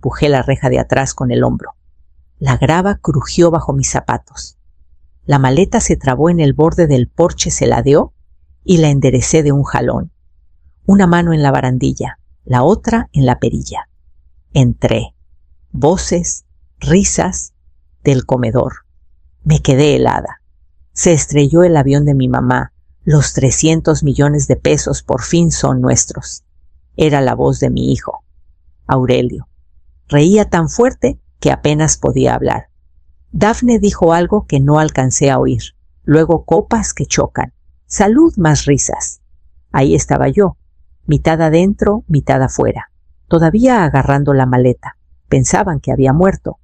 empujé la reja de atrás con el hombro. La grava crujió bajo mis zapatos. La maleta se trabó en el borde del porche, se ladeó y la enderecé de un jalón. Una mano en la barandilla, la otra en la perilla. Entré. Voces, risas, del comedor. Me quedé helada. Se estrelló el avión de mi mamá. Los 300 millones de pesos por fin son nuestros. Era la voz de mi hijo, Aurelio. Reía tan fuerte que apenas podía hablar. Dafne dijo algo que no alcancé a oír. Luego copas que chocan. Salud más risas. Ahí estaba yo, mitad adentro, mitad afuera, todavía agarrando la maleta. Pensaban que había muerto.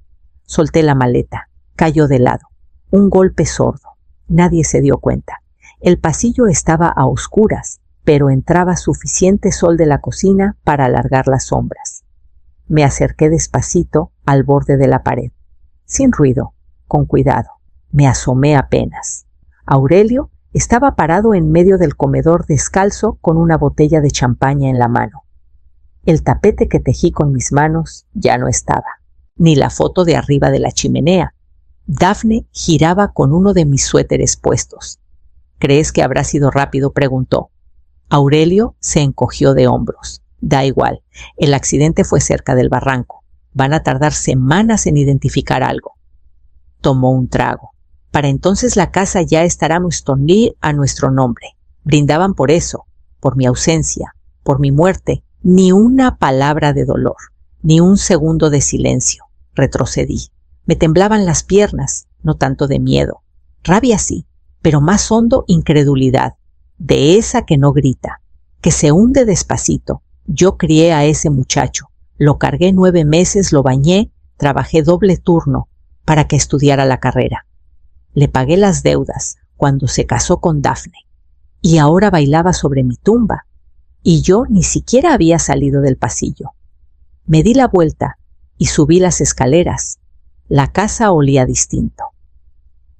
Solté la maleta. Cayó de lado. Un golpe sordo. Nadie se dio cuenta. El pasillo estaba a oscuras, pero entraba suficiente sol de la cocina para alargar las sombras. Me acerqué despacito al borde de la pared. Sin ruido, con cuidado. Me asomé apenas. Aurelio estaba parado en medio del comedor descalzo con una botella de champaña en la mano. El tapete que tejí con mis manos ya no estaba, ni la foto de arriba de la chimenea. Dafne giraba con uno de mis suéteres puestos. ¿Crees que habrá sido rápido?, preguntó. Aurelio se encogió de hombros. Da igual, el accidente fue cerca del barranco. Van a tardar semanas en identificar algo. Tomó un trago. Para entonces la casa ya estará a nuestro nombre. Brindaban por eso, por mi ausencia, por mi muerte. Ni una palabra de dolor, ni un segundo de silencio. Retrocedí. Me temblaban las piernas, no tanto de miedo. Rabia sí, pero más hondo incredulidad. De esa que no grita, que se hunde despacito. Yo crié a ese muchacho. Lo cargué 9 meses, lo bañé, trabajé doble turno para que estudiara la carrera. Le pagué las deudas cuando se casó con Dafne. Y ahora bailaba sobre mi tumba. Y yo ni siquiera había salido del pasillo. Me di la vuelta y subí las escaleras. La casa olía distinto.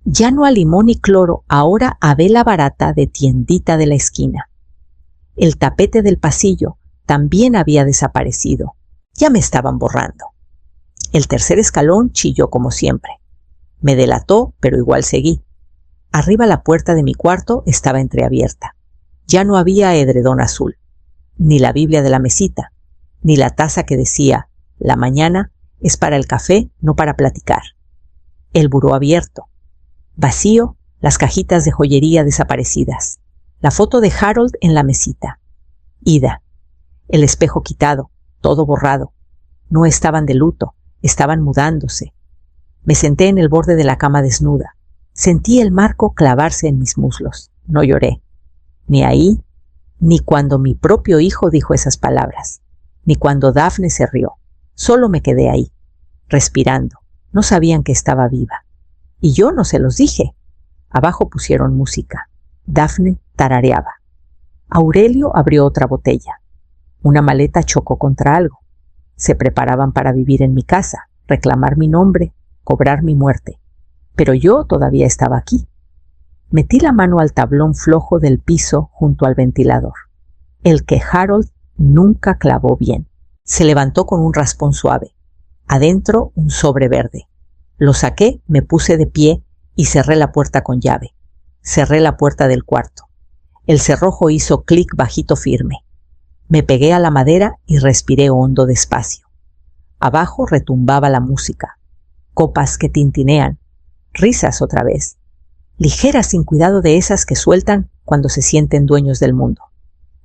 Ya no a limón y cloro, ahora a vela barata de tiendita de la esquina. El tapete del pasillo también había desaparecido. Ya me estaban borrando. El tercer escalón chilló como siempre. Me delató, pero igual seguí. Arriba la puerta de mi cuarto estaba entreabierta. Ya no había edredón azul, ni la Biblia de la mesita, ni la taza que decía, la mañana es para el café, no para platicar. El buró abierto. Vacío, las cajitas de joyería desaparecidas. La foto de Harold en la mesita. Ida. El espejo quitado, todo borrado. No estaban de luto, estaban mudándose. Me senté en el borde de la cama desnuda. Sentí el marco clavarse en mis muslos. No lloré. Ni ahí, ni cuando mi propio hijo dijo esas palabras, ni cuando Dafne se rió. Solo me quedé ahí, respirando. No sabían que estaba viva. Y yo no se los dije. Abajo pusieron música. Dafne tarareaba. Aurelio abrió otra botella. Una maleta chocó contra algo. Se preparaban para vivir en mi casa, reclamar mi nombre, cobrar mi muerte. Pero yo todavía estaba aquí. Metí la mano al tablón flojo del piso junto al ventilador, el que Harold nunca clavó bien. Se levantó con un raspón suave. Adentro un sobre verde. Lo saqué, me puse de pie y cerré la puerta con llave. Cerré la puerta del cuarto. El cerrojo hizo clic bajito firme. Me pegué a la madera y respiré hondo despacio. Abajo retumbaba la música. Copas que tintinean. Risas otra vez. Ligeras sin cuidado de esas que sueltan cuando se sienten dueños del mundo.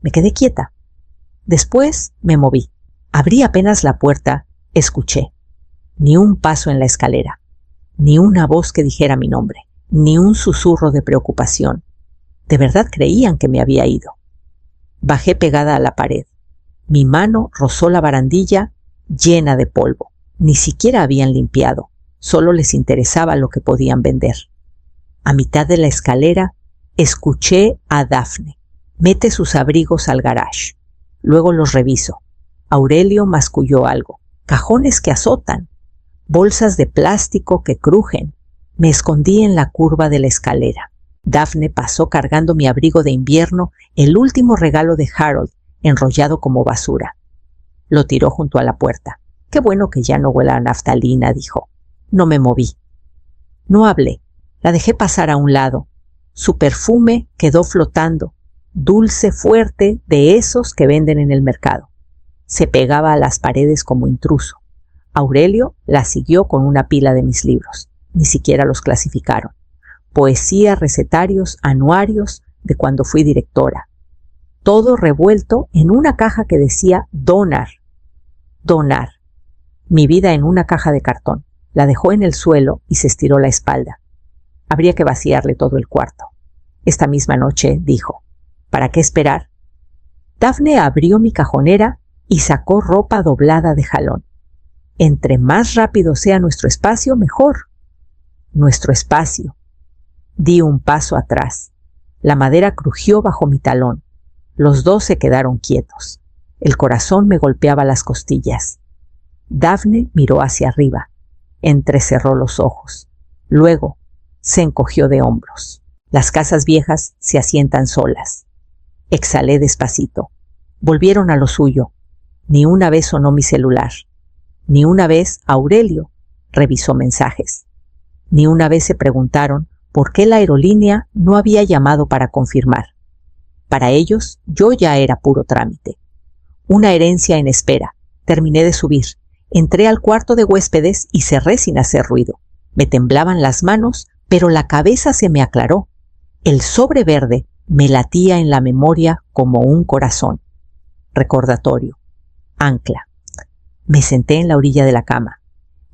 Me quedé quieta. Después me moví. Abrí apenas la puerta, escuché. Ni un paso en la escalera. Ni una voz que dijera mi nombre. Ni un susurro de preocupación. De verdad creían que me había ido. Bajé pegada a la pared. Mi mano rozó la barandilla llena de polvo. Ni siquiera habían limpiado. Solo les interesaba lo que podían vender. A mitad de la escalera escuché a Dafne. Mete sus abrigos al garage. Luego los reviso. Aurelio masculló algo. Cajones que azotan. Bolsas de plástico que crujen. Me escondí en la curva de la escalera. Dafne pasó cargando mi abrigo de invierno, el último regalo de Harold, enrollado como basura. Lo tiró junto a la puerta. Qué bueno que ya no huela a naftalina, dijo. No me moví. No hablé. La dejé pasar a un lado. Su perfume quedó flotando, dulce, fuerte, de esos que venden en el mercado. Se pegaba a las paredes como intruso. Aurelio la siguió con una pila de mis libros. Ni siquiera los clasificaron. Poesía, recetarios, anuarios de cuando fui directora. Todo revuelto en una caja que decía donar. Donar. Mi vida en una caja de cartón. La dejó en el suelo y se estiró la espalda. Habría que vaciarle todo el cuarto. Esta misma noche dijo, ¿para qué esperar? Dafne abrió mi cajonera y sacó ropa doblada de jalón. Entre más rápido sea nuestro espacio, mejor. Nuestro espacio. Di un paso atrás. La madera crujió bajo mi talón. Los dos se quedaron quietos. El corazón me golpeaba las costillas. Dafne miró hacia arriba. Entrecerró los ojos. Luego se encogió de hombros. Las casas viejas se asientan solas. Exhalé despacito. Volvieron a lo suyo. Ni una vez sonó mi celular. Ni una vez Aurelio revisó mensajes. Ni una vez se preguntaron por qué la aerolínea no había llamado para confirmar. Para ellos, yo ya era puro trámite. Una herencia en espera. Terminé de subir. Entré al cuarto de huéspedes y cerré sin hacer ruido. Me temblaban las manos, pero la cabeza se me aclaró. El sobre verde me latía en la memoria como un corazón. Recordatorio. Ancla. Me senté en la orilla de la cama.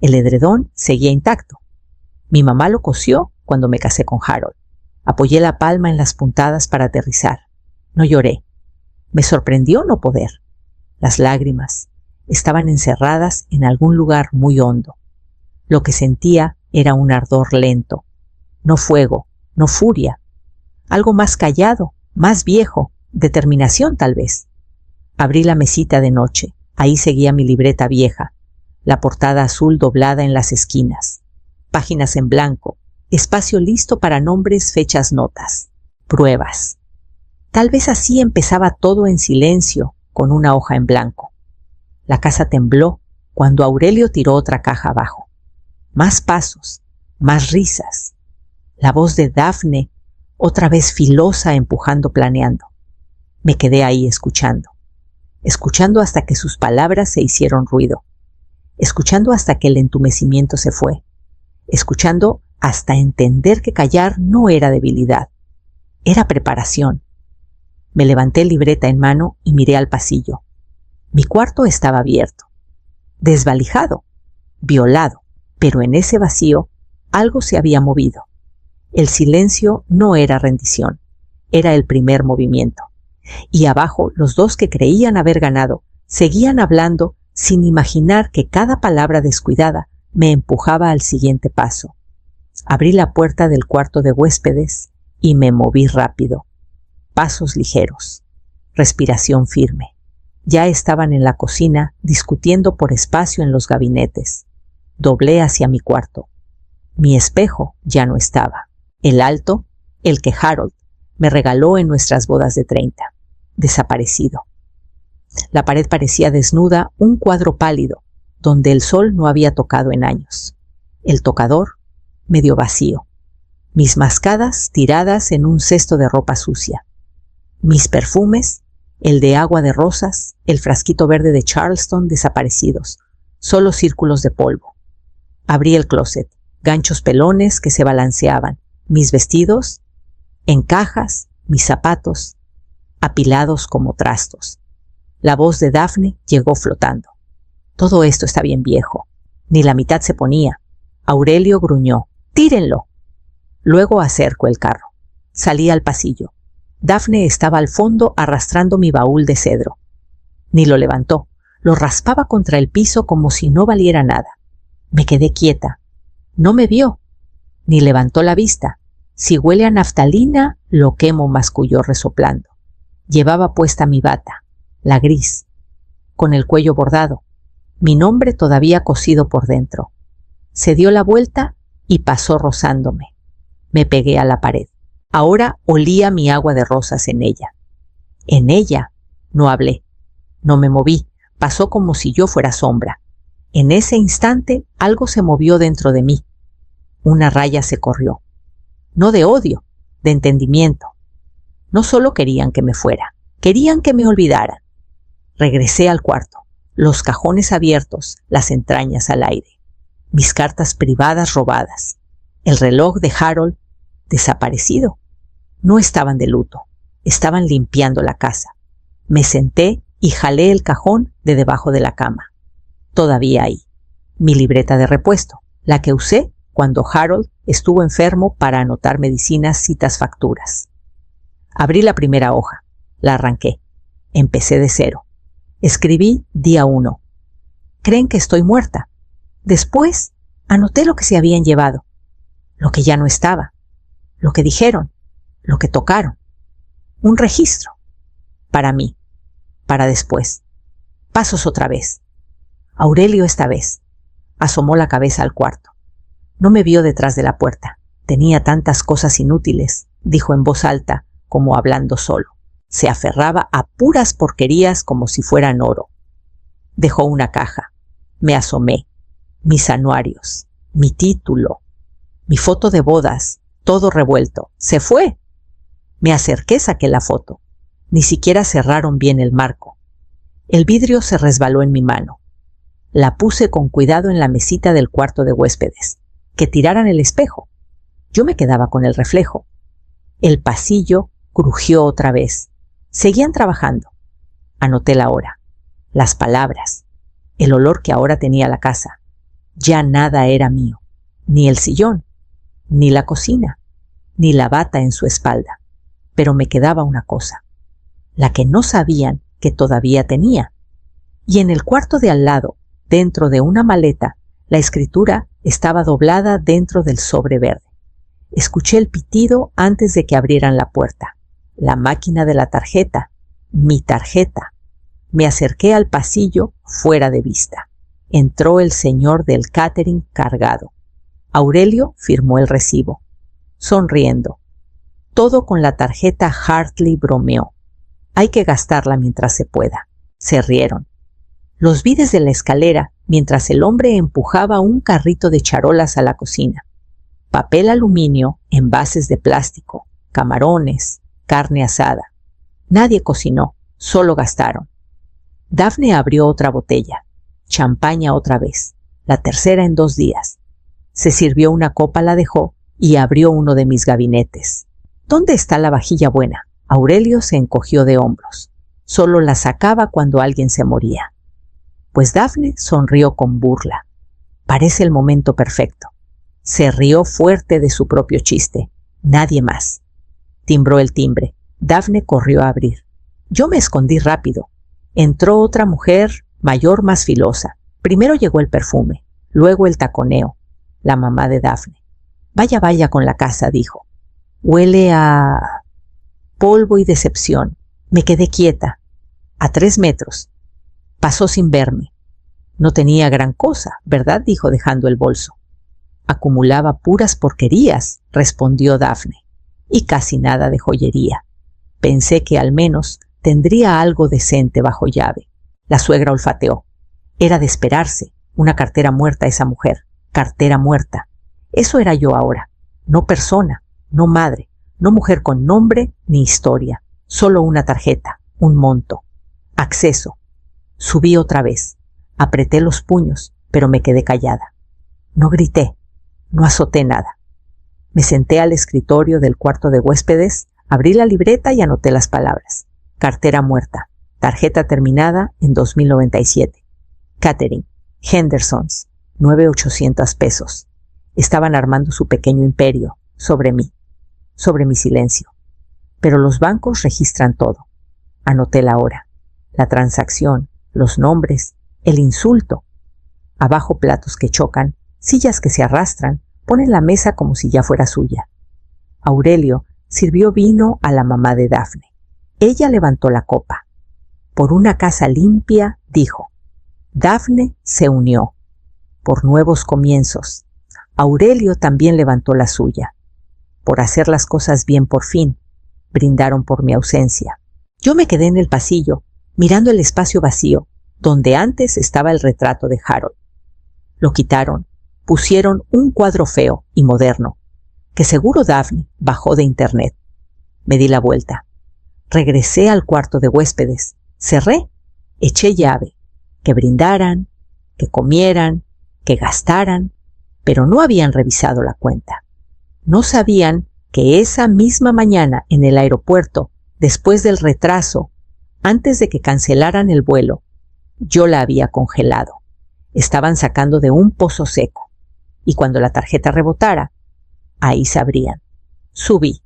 El edredón seguía intacto. Mi mamá lo cosió cuando me casé con Harold. Apoyé la palma en las puntadas para aterrizar. No lloré. Me sorprendió no poder. Las lágrimas estaban encerradas en algún lugar muy hondo. Lo que sentía era un ardor lento. No fuego, no furia. Algo más callado, más viejo, determinación tal vez. Abrí la mesita de noche. Ahí seguía mi libreta vieja, la portada azul doblada en las esquinas. Páginas en blanco, espacio listo para nombres, fechas, notas. Pruebas. Tal vez así empezaba todo en silencio, con una hoja en blanco. La casa tembló cuando Aurelio tiró otra caja abajo. Más pasos, más risas. La voz de Dafne, otra vez filosa, empujando, planeando. Me quedé ahí escuchando hasta que sus palabras se hicieron ruido, escuchando hasta que el entumecimiento se fue, escuchando hasta entender que callar no era debilidad, era preparación. Me levanté libreta en mano y miré al pasillo. Mi cuarto estaba abierto, desvalijado, violado, pero en ese vacío algo se había movido. El silencio no era rendición, era el primer movimiento. Y abajo, los dos que creían haber ganado seguían hablando sin imaginar que cada palabra descuidada me empujaba al siguiente paso. Abrí la puerta del cuarto de huéspedes y me moví rápido. Pasos ligeros, respiración firme. Ya estaban en la cocina discutiendo por espacio en los gabinetes. Doblé hacia mi cuarto. Mi espejo ya no estaba. El alto, el que Harold me regaló en nuestras bodas de 30. Desaparecido. La pared parecía desnuda, un cuadro pálido, donde el sol no había tocado en años. El tocador, medio vacío. Mis mascadas tiradas en un cesto de ropa sucia. Mis perfumes, el de agua de rosas, el frasquito verde de Charleston, desaparecidos. Solo círculos de polvo. Abrí el closet. Ganchos pelones que se balanceaban. Mis vestidos, en cajas, mis zapatos, apilados como trastos. La voz de Dafne llegó flotando. Todo esto está bien viejo. Ni la mitad se ponía. Aurelio gruñó. ¡Tírenlo! Luego acercó el carro. Salí al pasillo. Dafne estaba al fondo arrastrando mi baúl de cedro. Ni lo levantó. Lo raspaba contra el piso como si no valiera nada. Me quedé quieta. No me vio. Ni levantó la vista. Si huele a naftalina, lo quemo, masculló resoplando. Llevaba puesta mi bata, la gris, con el cuello bordado, mi nombre todavía cosido por dentro. Se dio la vuelta y pasó rozándome. Me pegué a la pared. Ahora olía mi agua de rosas en ella. En ella no hablé, no me moví, pasó como si yo fuera sombra. En ese instante algo se movió dentro de mí. Una raya se corrió. No de odio, de entendimiento. No solo querían que me fuera, querían que me olvidara. Regresé al cuarto, los cajones abiertos, las entrañas al aire, mis cartas privadas robadas, el reloj de Harold desaparecido. No estaban de luto, estaban limpiando la casa. Me senté y jalé el cajón de debajo de la cama. Todavía ahí, mi libreta de repuesto, la que usé cuando Harold estuvo enfermo para anotar medicinas, citas, facturas. Abrí la primera hoja, la arranqué, empecé de cero. Escribí día 1. Creen que estoy muerta. Después anoté lo que se habían llevado, lo que ya no estaba, lo que dijeron, lo que tocaron. Un registro. Para mí, para después. Pasos otra vez. Aurelio esta vez. Asomó la cabeza al cuarto. No me vio detrás de la puerta. Tenía tantas cosas inútiles, dijo en voz alta, como hablando solo. Se aferraba a puras porquerías como si fueran oro. Dejó una caja. Me asomé. Mis anuarios, mi título, mi foto de bodas, todo revuelto. ¡Se fue! Me acerqué, saqué la foto. Ni siquiera cerraron bien el marco. El vidrio se resbaló en mi mano. La puse con cuidado en la mesita del cuarto de huéspedes. Que tiraran el espejo. Yo me quedaba con el reflejo. El pasillo crujió otra vez. Seguían trabajando. Anoté la hora, las palabras, el olor que ahora tenía la casa. Ya nada era mío, ni el sillón, ni la cocina, ni la bata en su espalda. Pero me quedaba una cosa, la que no sabían que todavía tenía. Y en el cuarto de al lado, dentro de una maleta, la escritura estaba doblada dentro del sobre verde. Escuché el pitido antes de que abrieran la puerta. La máquina de la tarjeta, mi tarjeta. Me acerqué al pasillo fuera de vista. Entró el señor del catering cargado. Aurelio firmó el recibo, sonriendo. Todo con la tarjeta Hartley bromeó. Hay que gastarla mientras se pueda. Se rieron. Los vi desde la escalera mientras el hombre empujaba un carrito de charolas a la cocina. Papel aluminio, envases de plástico, camarones, carne asada. Nadie cocinó, solo gastaron. Daphne abrió otra botella, champaña otra vez, la tercera en 2 días. Se sirvió una copa, la dejó y abrió uno de mis gabinetes. ¿Dónde está la vajilla buena? Aurelio se encogió de hombros. Solo la sacaba cuando alguien se moría. Pues Daphne sonrió con burla. Parece el momento perfecto. Se rió fuerte de su propio chiste. Nadie más. Timbró el timbre. Daphne corrió a abrir. Yo me escondí rápido. Entró otra mujer, mayor, más filosa. Primero llegó el perfume, luego el taconeo. La mamá de Daphne. Vaya, vaya con la casa, dijo. Huele a polvo y decepción. Me quedé quieta. A 3 metros. Pasó sin verme. No tenía gran cosa, ¿verdad?, dijo dejando el bolso. Acumulaba puras porquerías, respondió Daphne. Y casi nada de joyería. Pensé que al menos tendría algo decente bajo llave. La suegra olfateó. Era de esperarse. Una cartera muerta esa mujer. Cartera muerta. Eso era yo ahora. No persona, no madre, no mujer con nombre ni historia. Solo una tarjeta, un monto. Acceso. Subí otra vez. Apreté los puños, pero me quedé callada. No grité. No azoté nada. Me senté al escritorio del cuarto de huéspedes, abrí la libreta y anoté las palabras. Cartera muerta. Tarjeta terminada en 2097. Catering. Henderson's. 9,800 pesos. Estaban armando su pequeño imperio sobre mí, sobre mi silencio. Pero los bancos registran todo. Anoté la hora, la transacción, los nombres, el insulto. Abajo platos que chocan, sillas que se arrastran, ponen la mesa como si ya fuera suya. Aurelio sirvió vino a la mamá de Daphne. Ella levantó la copa. Por una casa limpia, dijo. Daphne se unió. Por nuevos comienzos. Aurelio también levantó la suya. Por hacer las cosas bien por fin. Brindaron por mi ausencia. Yo me quedé en el pasillo, mirando el espacio vacío, donde antes estaba el retrato de Harold. Lo quitaron, pusieron un cuadro feo y moderno, que seguro Daphne bajó de internet. Me di la vuelta. Regresé al cuarto de huéspedes, cerré, eché llave, que brindaran, que comieran, que gastaran, pero no habían revisado la cuenta. No sabían que esa misma mañana en el aeropuerto, después del retraso, antes de que cancelaran el vuelo, yo la había congelado. Estaban sacando de un pozo seco, y cuando la tarjeta rebotara, ahí sabrían. Subí.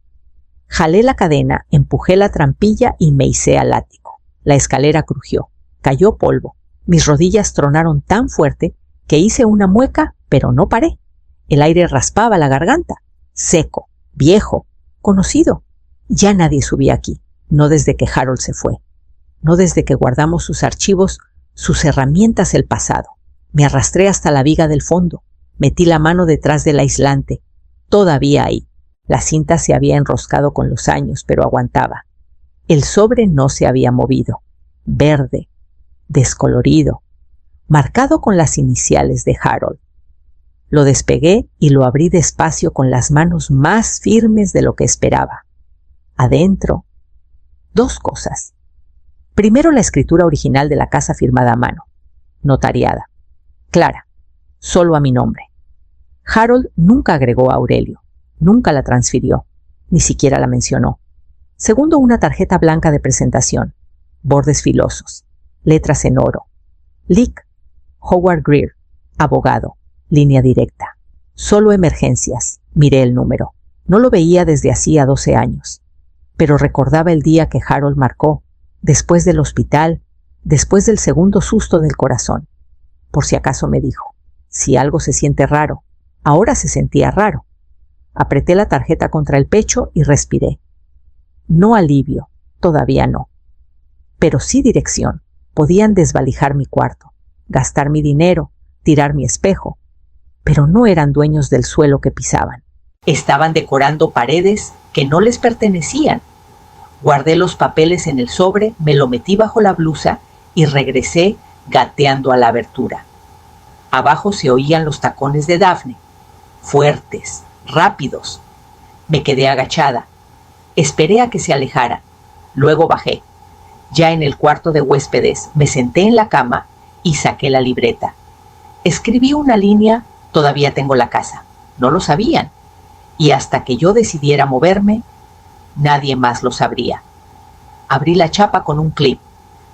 Jalé la cadena, empujé la trampilla y me hicé al ático. La escalera crujió, cayó polvo. Mis rodillas tronaron tan fuerte que hice una mueca, pero no paré. El aire raspaba la garganta. Seco, viejo, conocido. Ya nadie subía aquí, no desde que Harold se fue. No desde que guardamos sus archivos, sus herramientas del pasado. Me arrastré hasta la viga del fondo. Metí la mano detrás del aislante. Todavía ahí. La cinta se había enroscado con los años, pero aguantaba. El sobre no se había movido. Verde, descolorido, marcado con las iniciales de Harold. Lo despegué y lo abrí despacio con las manos más firmes de lo que esperaba. Adentro, dos cosas. Primero, la escritura original de la casa firmada a mano, notariada, clara, solo a mi nombre. Harold nunca agregó a Aurelio, nunca la transfirió, ni siquiera la mencionó. Segundo, una tarjeta blanca de presentación, bordes filosos, letras en oro. Lick, Howard Greer, abogado, línea directa. Solo emergencias, miré el número. No lo veía desde hacía 12 años, pero recordaba el día que Harold marcó, después del hospital, después del segundo susto del corazón. Por si acaso me dijo, si algo se siente raro, ahora se sentía raro. Apreté la tarjeta contra el pecho y respiré. No alivio, todavía no. Pero sí dirección. Podían desvalijar mi cuarto, gastar mi dinero, tirar mi espejo, pero no eran dueños del suelo que pisaban. Estaban decorando paredes que no les pertenecían. Guardé los papeles en el sobre, me lo metí bajo la blusa y regresé gateando a la abertura. Abajo se oían los tacones de Daphne, fuertes, rápidos. Me quedé agachada. Esperé a que se alejaran. Luego bajé. Ya en el cuarto de huéspedes me senté en la cama y saqué la libreta. Escribí una línea, todavía tengo la casa. No lo sabían. Y hasta que yo decidiera moverme, nadie más lo sabría. Abrí la chapa con un clip.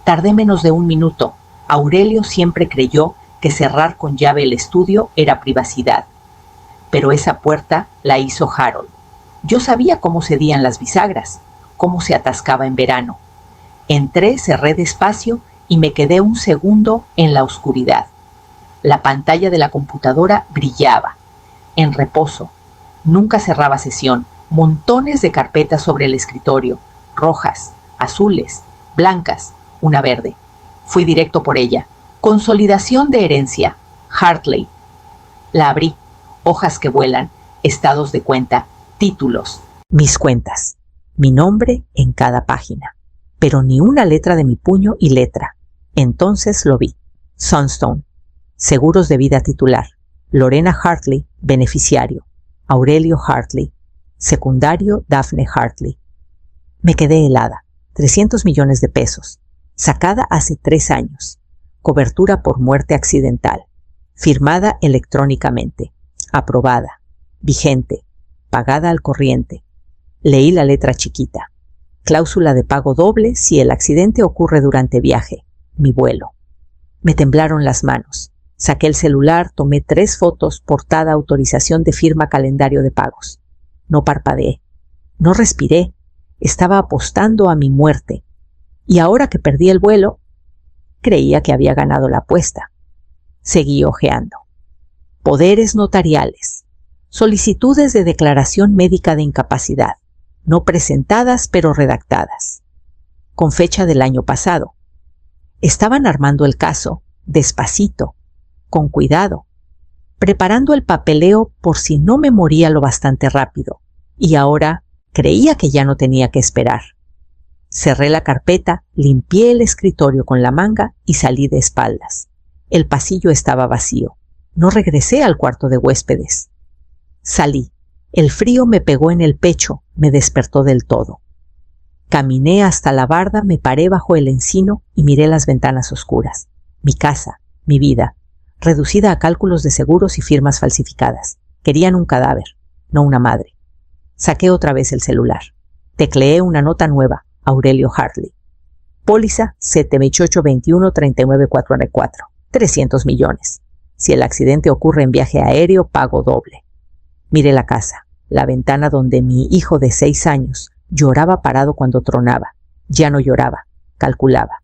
Tardé menos de 1 minuto. Aurelio siempre creyó que cerrar con llave el estudio era privacidad. Pero esa puerta la hizo Harold. Yo sabía cómo cedían las bisagras, cómo se atascaba en verano. Entré, cerré despacio y me quedé 1 segundo en la oscuridad. La pantalla de la computadora brillaba, en reposo. Nunca cerraba sesión. Montones de carpetas sobre el escritorio, rojas, azules, blancas, una verde. Fui directo por ella. Consolidación de herencia, Hartley. La abrí. Hojas que vuelan, estados de cuenta, títulos. Mis cuentas. Mi nombre en cada página. Pero ni una letra de mi puño y letra. Entonces lo vi. Sunstone. Seguros de vida titular. Lorena Hartley, beneficiario. Aurelio Hartley. Secundario Daphne Hartley. Me quedé helada. 300 millones de pesos. Sacada hace 3 años. Cobertura por muerte accidental. Firmada electrónicamente. Aprobada. Vigente. Pagada al corriente. Leí la letra chiquita. Cláusula de pago doble si el accidente ocurre durante viaje. Mi vuelo. Me temblaron las manos. Saqué el celular, tomé 3 fotos, portada, autorización de firma, calendario de pagos. No parpadeé. No respiré. Estaba apostando a mi muerte. Y ahora que perdí el vuelo, creía que había ganado la apuesta. Seguí hojeando. Poderes notariales. Solicitudes de declaración médica de incapacidad. No presentadas pero redactadas. Con fecha del año pasado. Estaban armando el caso, despacito, con cuidado, preparando el papeleo por si no me moría lo bastante rápido, y ahora creía que ya no tenía que esperar. Cerré la carpeta, limpié el escritorio con la manga y salí de espaldas. El pasillo estaba vacío. No regresé al cuarto de huéspedes. Salí. El frío me pegó en el pecho, me despertó del todo. Caminé hasta la barda, me paré bajo el encino y miré las ventanas oscuras. Mi casa, mi vida, reducida a cálculos de seguros y firmas falsificadas. Querían un cadáver, no una madre. Saqué otra vez el celular. Tecleé una nota nueva, Aurelio Hartley. Póliza 7821-39494. 300 millones. Si el accidente ocurre en viaje aéreo, pago doble. Miré la casa, la ventana donde mi hijo de 6 años lloraba parado cuando tronaba. Ya no lloraba, calculaba.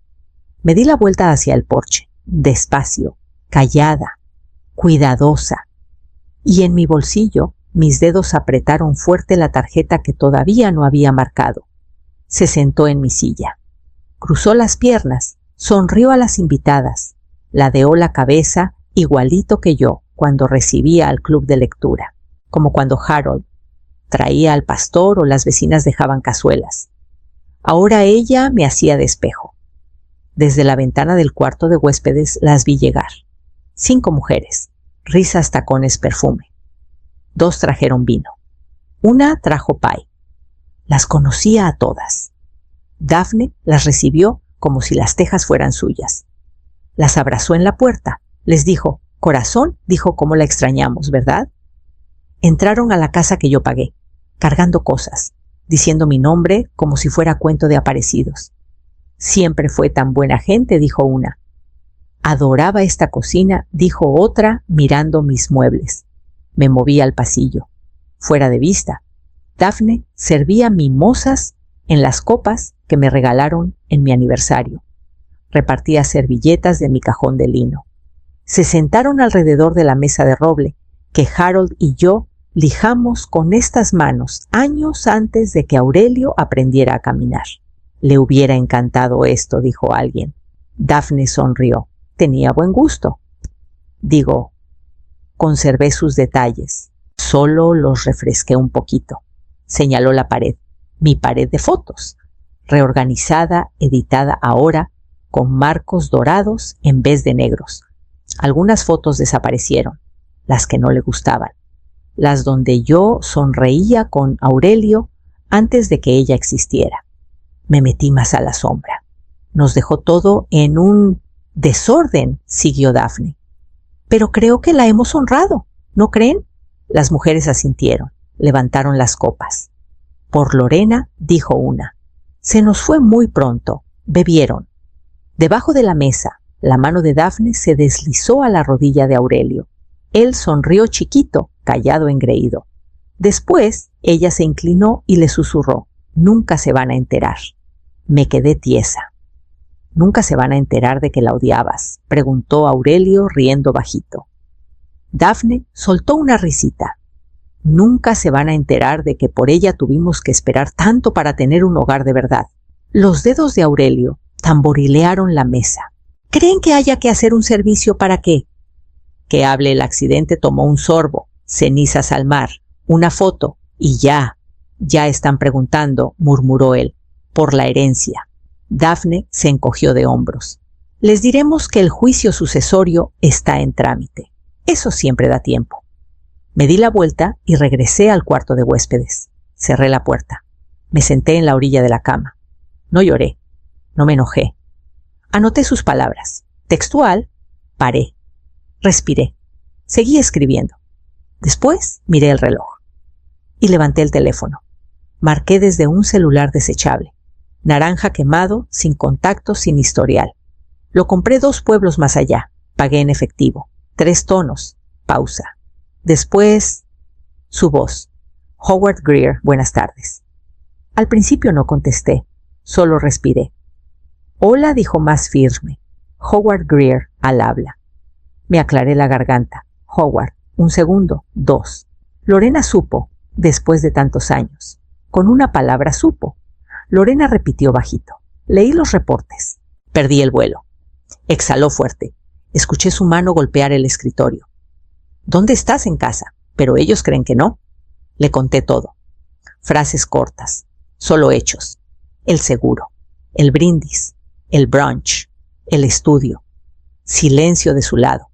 Me di la vuelta hacia el porche, despacio, callada, cuidadosa. Y en mi bolsillo, mis dedos apretaron fuerte la tarjeta que todavía no había marcado. Se sentó en mi silla. Cruzó las piernas, sonrió a las invitadas, ladeó la cabeza igualito que yo cuando recibía al club de lectura, como cuando Harold traía al pastor o las vecinas dejaban cazuelas. Ahora ella me hacía de espejo. Desde la ventana del cuarto de huéspedes las vi llegar. 5 mujeres, risas, tacones, perfume. 2 trajeron vino. Una trajo pie. Las conocía a todas. Daphne las recibió como si las tejas fueran suyas. Las abrazó en la puerta. Les dijo, corazón, dijo cómo la extrañamos, ¿verdad? Entraron a la casa que yo pagué, cargando cosas, diciendo mi nombre como si fuera cuento de aparecidos. Siempre fue tan buena gente, dijo una. Adoraba esta cocina, dijo otra, mirando mis muebles. Me moví al pasillo. Fuera de vista. Daphne servía mimosas en las copas que me regalaron en mi aniversario. Repartía servilletas de mi cajón de lino. Se sentaron alrededor de la mesa de roble que Harold y yo lijamos con estas manos años antes de que Aurelio aprendiera a caminar. Le hubiera encantado esto, dijo alguien. Daphne sonrió. Tenía buen gusto. Digo, conservé sus detalles. Solo los refresqué un poquito. Señaló la pared. Mi pared de fotos. Reorganizada, editada ahora, con marcos dorados en vez de negros. Algunas fotos desaparecieron, las que no le gustaban. Las donde yo sonreía con Aurelio antes de que ella existiera. Me metí más a la sombra. Nos dejó todo en un desorden, siguió Daphne. Pero creo que la hemos honrado, ¿no creen? Las mujeres asintieron, levantaron las copas. Por Lorena, dijo una. Se nos fue muy pronto. Bebieron. Debajo de la mesa, la mano de Daphne se deslizó a la rodilla de Aurelio. Él sonrió chiquito, callado, engreído. Después, ella se inclinó y le susurró. Nunca se van a enterar. Me quedé tiesa. ¿Nunca se van a enterar de que la odiabas?, preguntó Aurelio riendo bajito. Daphne soltó una risita. Nunca se van a enterar de que por ella tuvimos que esperar tanto para tener un hogar de verdad. Los dedos de Aurelio tamborilearon la mesa. ¿Creen que haya que hacer un servicio para qué? Que hable el accidente, tomó un sorbo, cenizas al mar, una foto, y ya están preguntando, murmuró él, por la herencia. Daphne se encogió de hombros. Les diremos que el juicio sucesorio está en trámite. Eso siempre da tiempo. Me di la vuelta y regresé al cuarto de huéspedes. Cerré la puerta. Me senté en la orilla de la cama. No lloré. No me enojé. Anoté sus palabras. Textual, paré. Respiré. Seguí escribiendo. Después miré el reloj. Y levanté el teléfono. Marqué desde un celular desechable. Naranja quemado, sin contacto, sin historial. Lo compré 2 pueblos más allá. Pagué en efectivo. 3 tonos. Pausa. Después, su voz. Howard Greer, buenas tardes. Al principio no contesté. Solo respiré. Hola, dijo más firme. Howard Greer, al habla. Me aclaré la garganta. Howard, 1 segundo, 2. Lorena supo, después de tantos años. Con una palabra supo. Lorena repitió bajito. Leí los reportes. Perdí el vuelo. Exhaló fuerte. Escuché su mano golpear el escritorio. ¿Dónde estás? En casa. Pero ellos creen que no. Le conté todo. Frases cortas. Solo hechos. El seguro. El brindis. El brunch. El estudio. Silencio de su lado.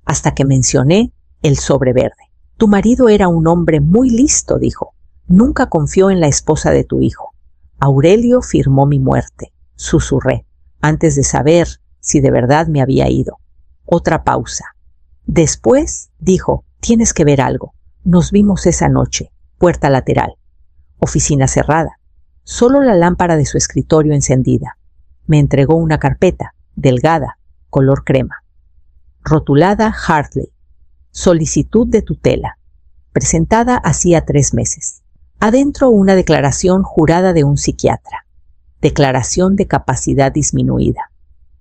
hasta que mencioné el sobre verde. Tu marido era un hombre muy listo, dijo. Nunca confió en la esposa de tu hijo. Aurelio firmó mi muerte, susurré, antes de saber si de verdad me había ido. Otra pausa. Después dijo, tienes que ver algo. Nos vimos esa noche, puerta lateral. Oficina cerrada. Solo la lámpara de su escritorio encendida. Me entregó una carpeta, delgada, color crema. Rotulada Hartley. Solicitud de tutela. Presentada hacía 3 meses. Adentro una declaración jurada de un psiquiatra. Declaración de capacidad disminuida.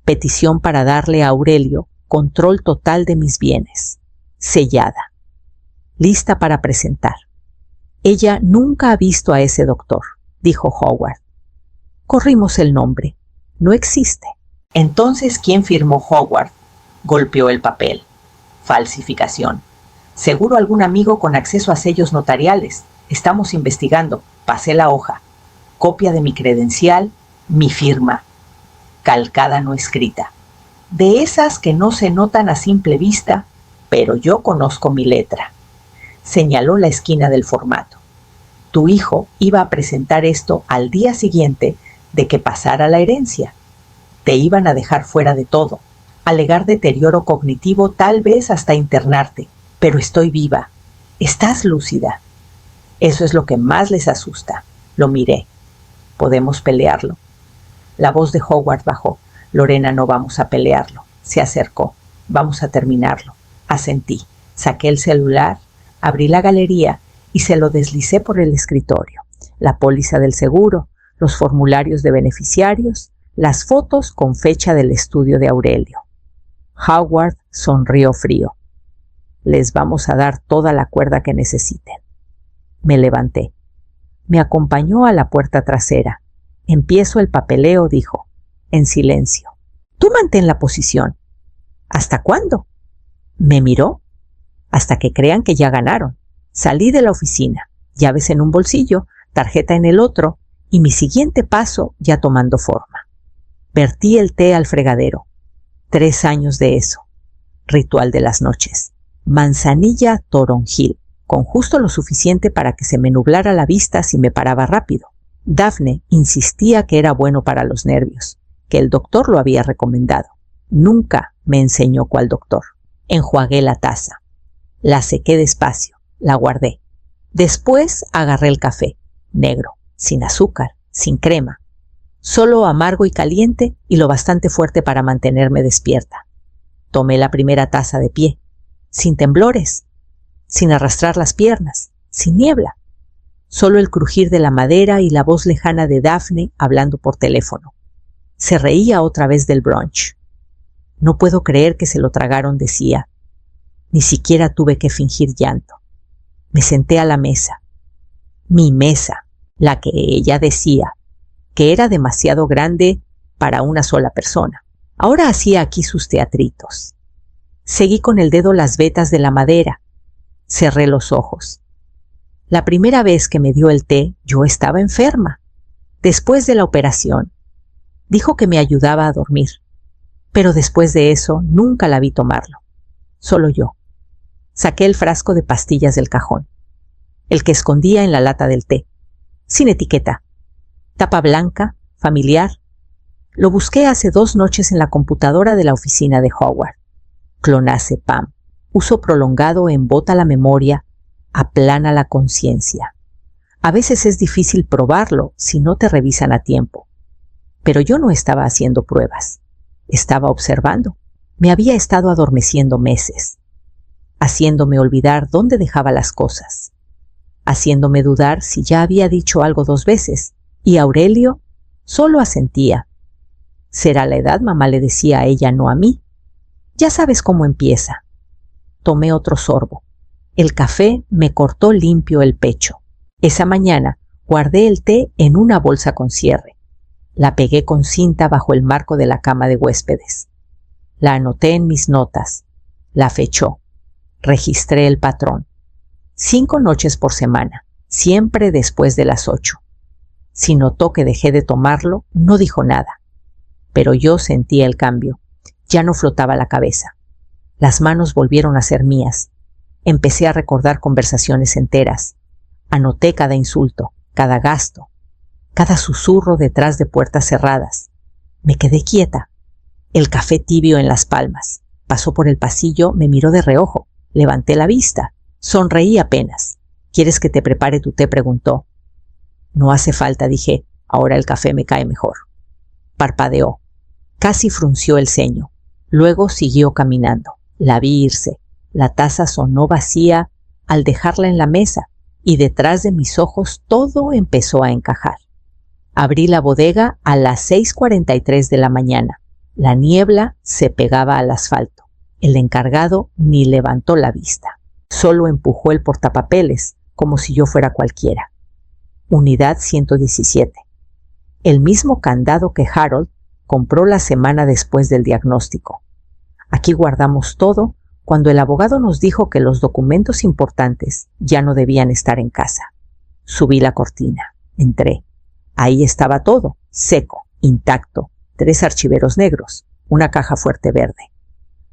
Petición para darle a Aurelio control total de mis bienes. Sellada. Lista para presentar. Ella nunca ha visto a ese doctor, dijo Howard. Corrimos el nombre. No existe. Entonces, ¿quién firmó Howard? Golpeó el papel. Falsificación. Seguro algún amigo con acceso a sellos notariales. Estamos investigando. Pasé la hoja. Copia de mi credencial, mi firma. Calcada no escrita. De esas que no se notan a simple vista, pero yo conozco mi letra. Señaló la esquina del formato. Tu hijo iba a presentar esto al día siguiente de que pasara la herencia. Te iban a dejar fuera de todo, alegar deterioro cognitivo, tal vez hasta internarte. Pero estoy viva. ¿Estás lúcida? Eso es lo que más les asusta. Lo miré. ¿Podemos pelearlo? La voz de Howard bajó. Lorena, no vamos a pelearlo. Se acercó. Vamos a terminarlo. Asentí. Saqué el celular, abrí la galería y se lo deslicé por el escritorio. La póliza del seguro, los formularios de beneficiarios, las fotos con fecha del estudio de Aurelio. Howard sonrió frío. Les vamos a dar toda la cuerda que necesiten. Me levanté. Me acompañó a la puerta trasera. Empiezo el papeleo, dijo, en silencio. Tú mantén la posición. ¿Hasta cuándo? Me miró. Hasta que crean que ya ganaron. Salí de la oficina, llaves en un bolsillo, tarjeta en el otro, y mi siguiente paso ya tomando forma. Vertí el té al fregadero. 3 años de eso. Ritual de las noches. Manzanilla toronjil, con justo lo suficiente para que se me nublara la vista si me paraba rápido. Daphne insistía que era bueno para los nervios, que el doctor lo había recomendado. Nunca me enseñó cuál doctor. Enjuagué la taza. La sequé despacio, la guardé. Después agarré el café, negro, sin azúcar, sin crema, solo amargo y caliente y lo bastante fuerte para mantenerme despierta. Tomé la primera taza de pie, sin temblores, sin arrastrar las piernas, sin niebla. Solo el crujir de la madera y la voz lejana de Daphne hablando por teléfono. Se reía otra vez del brunch. No puedo creer que se lo tragaron, decía. Ni siquiera tuve que fingir llanto. Me senté a la mesa. Mi mesa, la que ella decía, que era demasiado grande para una sola persona. Ahora hacía aquí sus teatritos. Seguí con el dedo las vetas de la madera. Cerré los ojos. La primera vez que me dio el té, yo estaba enferma. Después de la operación, dijo que me ayudaba a dormir. Pero después de eso, nunca la vi tomarlo. Solo yo. Saqué el frasco de pastillas del cajón. El que escondía en la lata del té. Sin etiqueta. Tapa blanca, familiar. Lo busqué hace 2 noches en la computadora de la oficina de Howard. Clonazepam. Uso prolongado embota la memoria, aplana la conciencia. A veces es difícil probarlo si no te revisan a tiempo. Pero yo no estaba haciendo pruebas. Estaba observando. Me había estado adormeciendo meses. Haciéndome olvidar dónde dejaba las cosas. Haciéndome dudar si ya había dicho algo 2 veces. Y Aurelio solo asentía. Será la edad, mamá le decía a ella, no a mí. Ya sabes cómo empieza. Tomé otro sorbo. El café me cortó limpio el pecho. Esa mañana guardé el té en una bolsa con cierre. La pegué con cinta bajo el marco de la cama de huéspedes. La anoté en mis notas. La fechó. Registré el patrón. 5 noches por semana, siempre después de las 8. Si notó que dejé de tomarlo, no dijo nada. Pero yo sentía el cambio. Ya no flotaba la cabeza. Las manos volvieron a ser mías. Empecé a recordar conversaciones enteras. Anoté cada insulto, cada gasto, cada susurro detrás de puertas cerradas. Me quedé quieta. El café tibio en las palmas. Pasó por el pasillo, me miró de reojo. Levanté la vista. Sonreí apenas. ¿Quieres que te prepare tu té?, preguntó. No hace falta, dije. Ahora el café me cae mejor. Parpadeó. Casi frunció el ceño. Luego siguió caminando. La vi irse. La taza sonó vacía al dejarla en la mesa y detrás de mis ojos todo empezó a encajar. Abrí la bodega a las 6:43 de la mañana. La niebla se pegaba al asfalto. El encargado ni levantó la vista. Solo empujó el portapapeles como si yo fuera cualquiera. Unidad 117. El mismo candado que Harold compró la semana después del diagnóstico. Aquí guardamos todo cuando el abogado nos dijo que los documentos importantes ya no debían estar en casa. Subí la cortina. Entré. Ahí estaba todo, seco, intacto, 3 archiveros negros, una caja fuerte verde.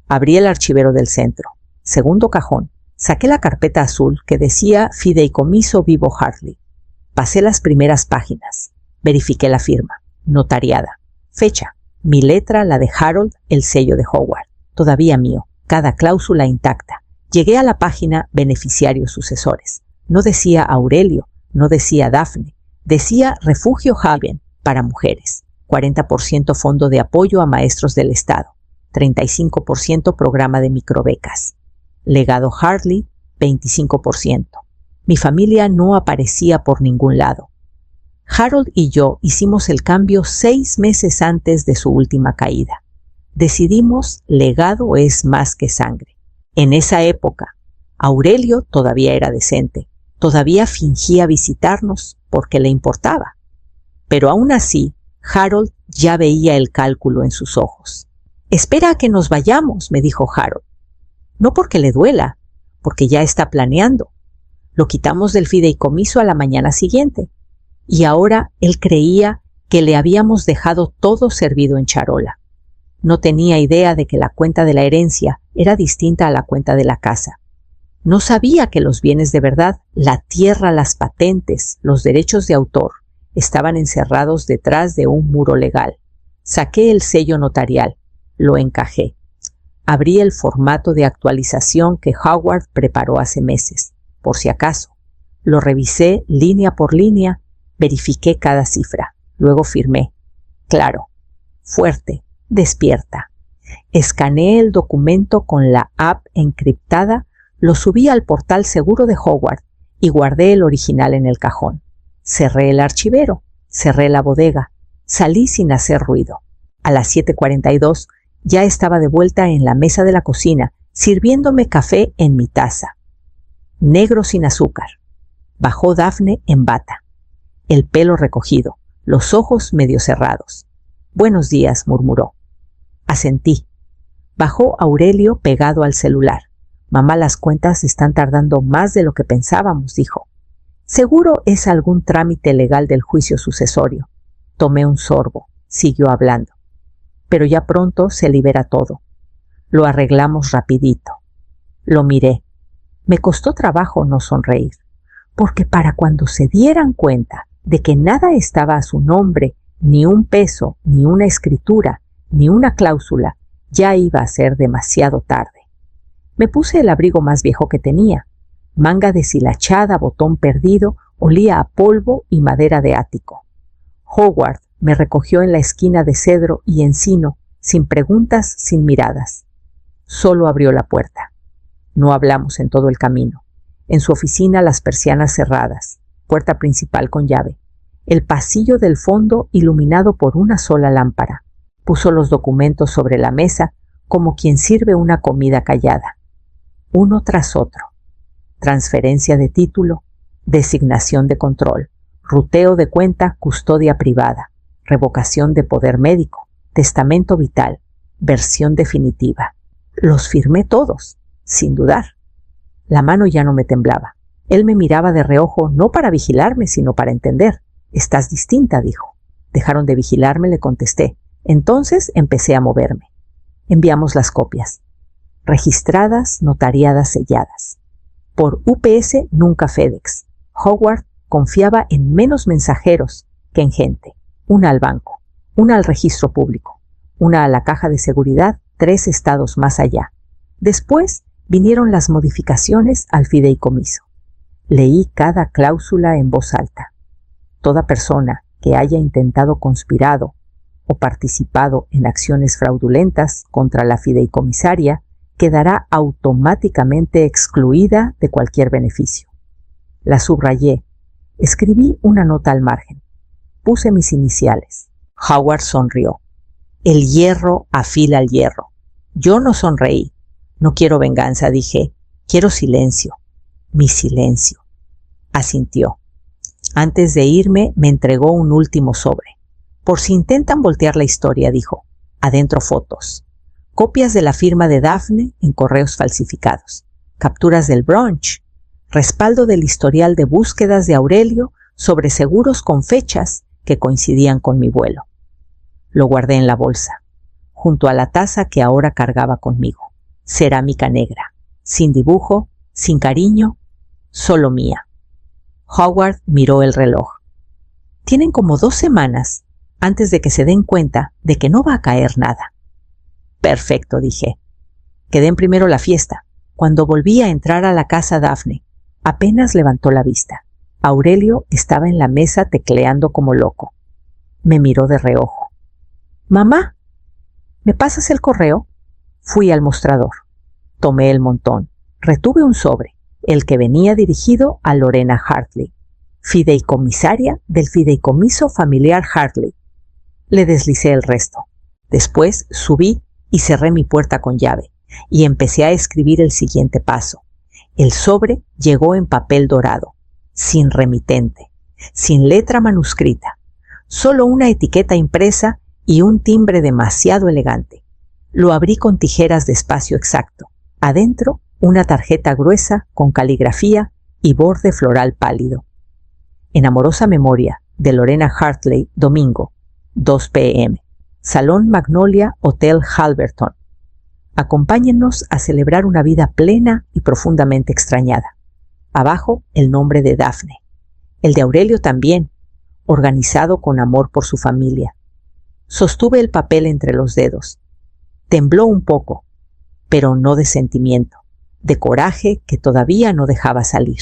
Abrí el archivero del centro. Segundo cajón. Saqué la carpeta azul que decía Fideicomiso Vivo Hartley. Pasé las primeras páginas. Verifiqué la firma. Notariada. Fecha. Mi letra, la de Harold, el sello de Howard. Todavía mío. Cada cláusula intacta. Llegué a la página Beneficiarios Sucesores. No decía Aurelio, no decía Daphne. Decía Refugio Haven para mujeres. 40% fondo de apoyo a maestros del Estado. 35% programa de microbecas. Legado Hartley, 25%. Mi familia no aparecía por ningún lado. Harold y yo hicimos el cambio 6 meses antes de su última caída. Decidimos legado es más que sangre. En esa época, Aurelio todavía era decente. Todavía fingía visitarnos porque le importaba. Pero aún así, Harold ya veía el cálculo en sus ojos. «Espera a que nos vayamos», me dijo Harold. No porque le duela, porque ya está planeando. Lo quitamos del fideicomiso a la mañana siguiente. Y ahora él creía que le habíamos dejado todo servido en charola. No tenía idea de que la cuenta de la herencia era distinta a la cuenta de la casa. No sabía que los bienes de verdad, la tierra, las patentes, los derechos de autor, estaban encerrados detrás de un muro legal. Saqué el sello notarial, lo encajé. Abrí el formato de actualización que Howard preparó hace meses, por si acaso. Lo revisé línea por línea, verifiqué cada cifra. Luego firmé. Claro, fuerte, despierta. Escaneé el documento con la app encriptada, lo subí al portal seguro de Howard y guardé el original en el cajón. Cerré el archivero, cerré la bodega, salí sin hacer ruido. A las 7:42 ya estaba de vuelta en la mesa de la cocina, sirviéndome café en mi taza. Negro sin azúcar. Bajó Daphne en bata, el pelo recogido, los ojos medio cerrados. «Buenos días», murmuró. Asentí. Bajó Aurelio pegado al celular. «Mamá, las cuentas están tardando más de lo que pensábamos», dijo. «Seguro es algún trámite legal del juicio sucesorio». Tomé un sorbo. Siguió hablando. «Pero ya pronto se libera todo. Lo arreglamos rapidito». Lo miré. Me costó trabajo no sonreír, porque para cuando se dieran cuenta de que nada estaba a su nombre, ni un peso, ni una escritura, ni una cláusula, ya iba a ser demasiado tarde. Me puse el abrigo más viejo que tenía. Manga deshilachada, botón perdido, olía a polvo y madera de ático. Howard me recogió en la esquina de cedro y encino, sin preguntas, sin miradas. Solo abrió la puerta. No hablamos en todo el camino. En su oficina las persianas cerradas, puerta principal con llave. El pasillo del fondo iluminado por una sola lámpara. Puso los documentos sobre la mesa como quien sirve una comida callada. Uno tras otro. Transferencia de título, designación de control, ruteo de cuenta, custodia privada, revocación de poder médico, testamento vital, versión definitiva. Los firmé todos, sin dudar. La mano ya no me temblaba. Él me miraba de reojo no para vigilarme, sino para entender. «Estás distinta», dijo. «Dejaron de vigilarme», le contesté. Entonces empecé a moverme. Enviamos las copias. registradas, notariadas, selladas. Por UPS, nunca FedEx. Howard confiaba en menos mensajeros que en gente. Una al banco, una al registro público, una a la caja de seguridad 3 estados más allá. Después vinieron las modificaciones al fideicomiso. Leí cada cláusula en voz alta. Toda persona que haya intentado conspirado o participado en acciones fraudulentas contra la fideicomisaria quedará automáticamente excluida de cualquier beneficio. La subrayé. Escribí una nota al margen. Puse mis iniciales. Howard sonrió. El hierro afila el hierro. Yo no sonreí. No quiero venganza, dije. Quiero silencio. Mi silencio. Asintió. Antes de irme, me entregó un último sobre. Por si intentan voltear la historia, dijo. Adentro fotos. Copias de la firma de Daphne en correos falsificados. Capturas del brunch. Respaldo del historial de búsquedas de Aurelio sobre seguros con fechas que coincidían con mi vuelo. Lo guardé en la bolsa, junto a la taza que ahora cargaba conmigo. Cerámica negra, sin dibujo, sin cariño, solo mía. Howard miró el reloj. Tienen como 2 semanas antes de que se den cuenta de que no va a caer nada. Perfecto, dije. Quedé en primero la fiesta. Cuando volví a entrar a la casa Daphne, apenas levantó la vista. Aurelio estaba en la mesa tecleando como loco. Me miró de reojo. «Mamá, ¿me pasas el correo?» Fui al mostrador. Tomé el montón. Retuve un sobre, el que venía dirigido a Lorena Hartley, fideicomisaria del fideicomiso familiar Hartley. Le deslicé el resto. Después subí y cerré mi puerta con llave, y empecé a escribir el siguiente paso. El sobre llegó en papel dorado, sin remitente, sin letra manuscrita, solo una etiqueta impresa y un timbre demasiado elegante. Lo abrí con tijeras de espacio exacto. Adentro, una tarjeta gruesa con caligrafía y borde floral pálido. En amorosa memoria de Lorena Hartley, domingo, 2 p.m. Salón Magnolia, Hotel Halberton. Acompáñennos a celebrar una vida plena y profundamente extrañada. Abajo, el nombre de Daphne. El de Aurelio también, organizado con amor por su familia. Sostuve el papel entre los dedos. Tembló un poco, pero no de sentimiento, de coraje que todavía no dejaba salir.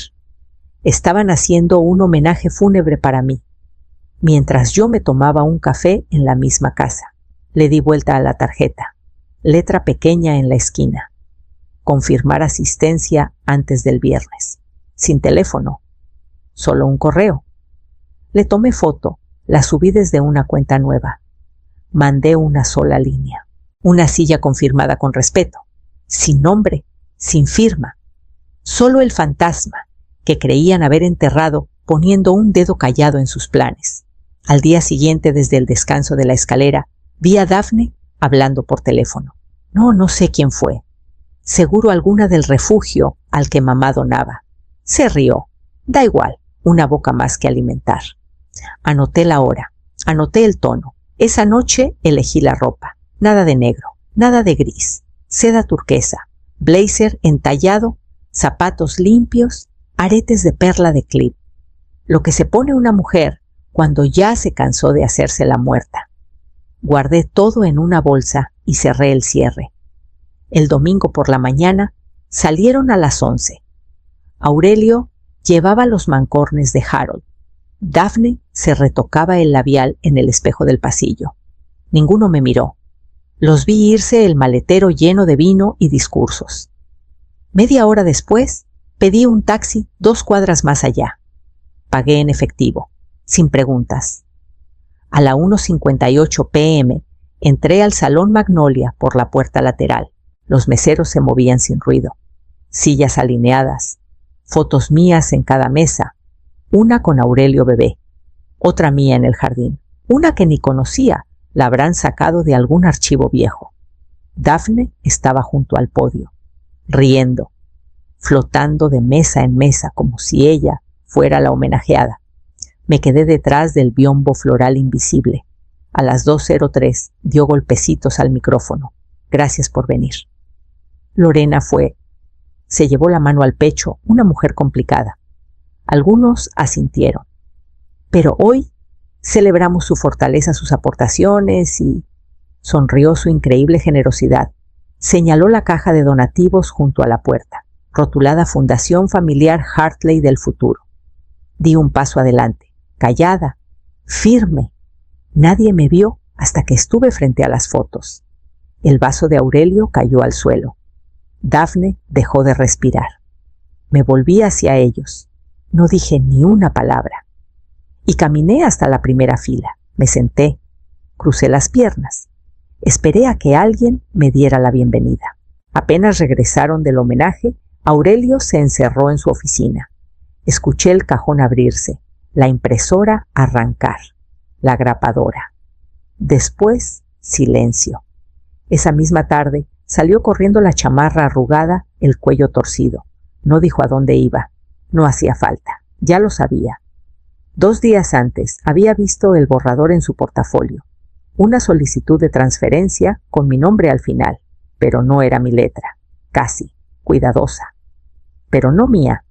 Estaban haciendo un homenaje fúnebre para mí, mientras yo me tomaba un café en la misma casa. Le di vuelta a la tarjeta, letra pequeña en la esquina. Confirmar asistencia antes del viernes. Sin teléfono, solo un correo. Le tomé foto, la subí desde una cuenta nueva. Mandé una sola línea. Una silla confirmada con respeto, sin nombre, sin firma. Solo el fantasma que creían haber enterrado poniendo un dedo callado en sus planes. Al día siguiente, desde el descanso de la escalera, vi a Daphne hablando por teléfono. No sé quién fue. Seguro alguna del refugio al que mamá donaba. Se rió. Da igual, una boca más que alimentar. Anoté la hora, anoté el tono. Esa noche elegí la ropa. Nada de negro, nada de gris. Seda turquesa, blazer entallado, zapatos limpios, aretes de perla de clip. Lo que se pone una mujer cuando ya se cansó de hacerse la muerta. Guardé todo en una bolsa y cerré el cierre. El domingo por la mañana salieron a las 11. Aurelio llevaba los mancornes de Harold. Daphne se retocaba el labial en el espejo del pasillo. Ninguno me miró. Los vi irse el maletero lleno de vino y discursos. Media hora después, pedí un taxi 2 cuadras más allá. Pagué en efectivo, sin preguntas. A la 1:58 p.m. entré al Salón Magnolia por la puerta lateral. Los meseros se movían sin ruido. Sillas alineadas, fotos mías en cada mesa, una con Aurelio bebé, otra mía en el jardín, una que ni conocía, la habrán sacado de algún archivo viejo. Daphne estaba junto al podio, riendo, flotando de mesa en mesa como si ella fuera la homenajeada. Me quedé detrás del biombo floral invisible. A las 2:03 dio golpecitos al micrófono. Gracias por venir. Lorena se llevó la mano al pecho, una mujer complicada. Algunos asintieron. Pero hoy celebramos su fortaleza, sus aportaciones y sonrió su increíble generosidad. Señaló la caja de donativos junto a la puerta, rotulada Fundación Familiar Hartley del Futuro. Di un paso adelante, callada, firme. Nadie me vio hasta que estuve frente a las fotos. El vaso de Aurelio cayó al suelo. Daphne dejó de respirar. Me volví hacia ellos. No dije ni una palabra. Y caminé hasta la primera fila. Me senté. Crucé las piernas. Esperé a que alguien me diera la bienvenida. Apenas regresaron del homenaje, Aurelio se encerró en su oficina. Escuché el cajón abrirse, la impresora arrancar, la grapadora. Después, silencio. Esa misma tarde salió corriendo la chamarra arrugada, el cuello torcido. No dijo a dónde iba. No hacía falta. Ya lo sabía. 2 días antes había visto el borrador en su portafolio. Una solicitud de transferencia con mi nombre al final, pero no era mi letra. Casi, cuidadosa. Pero no mía.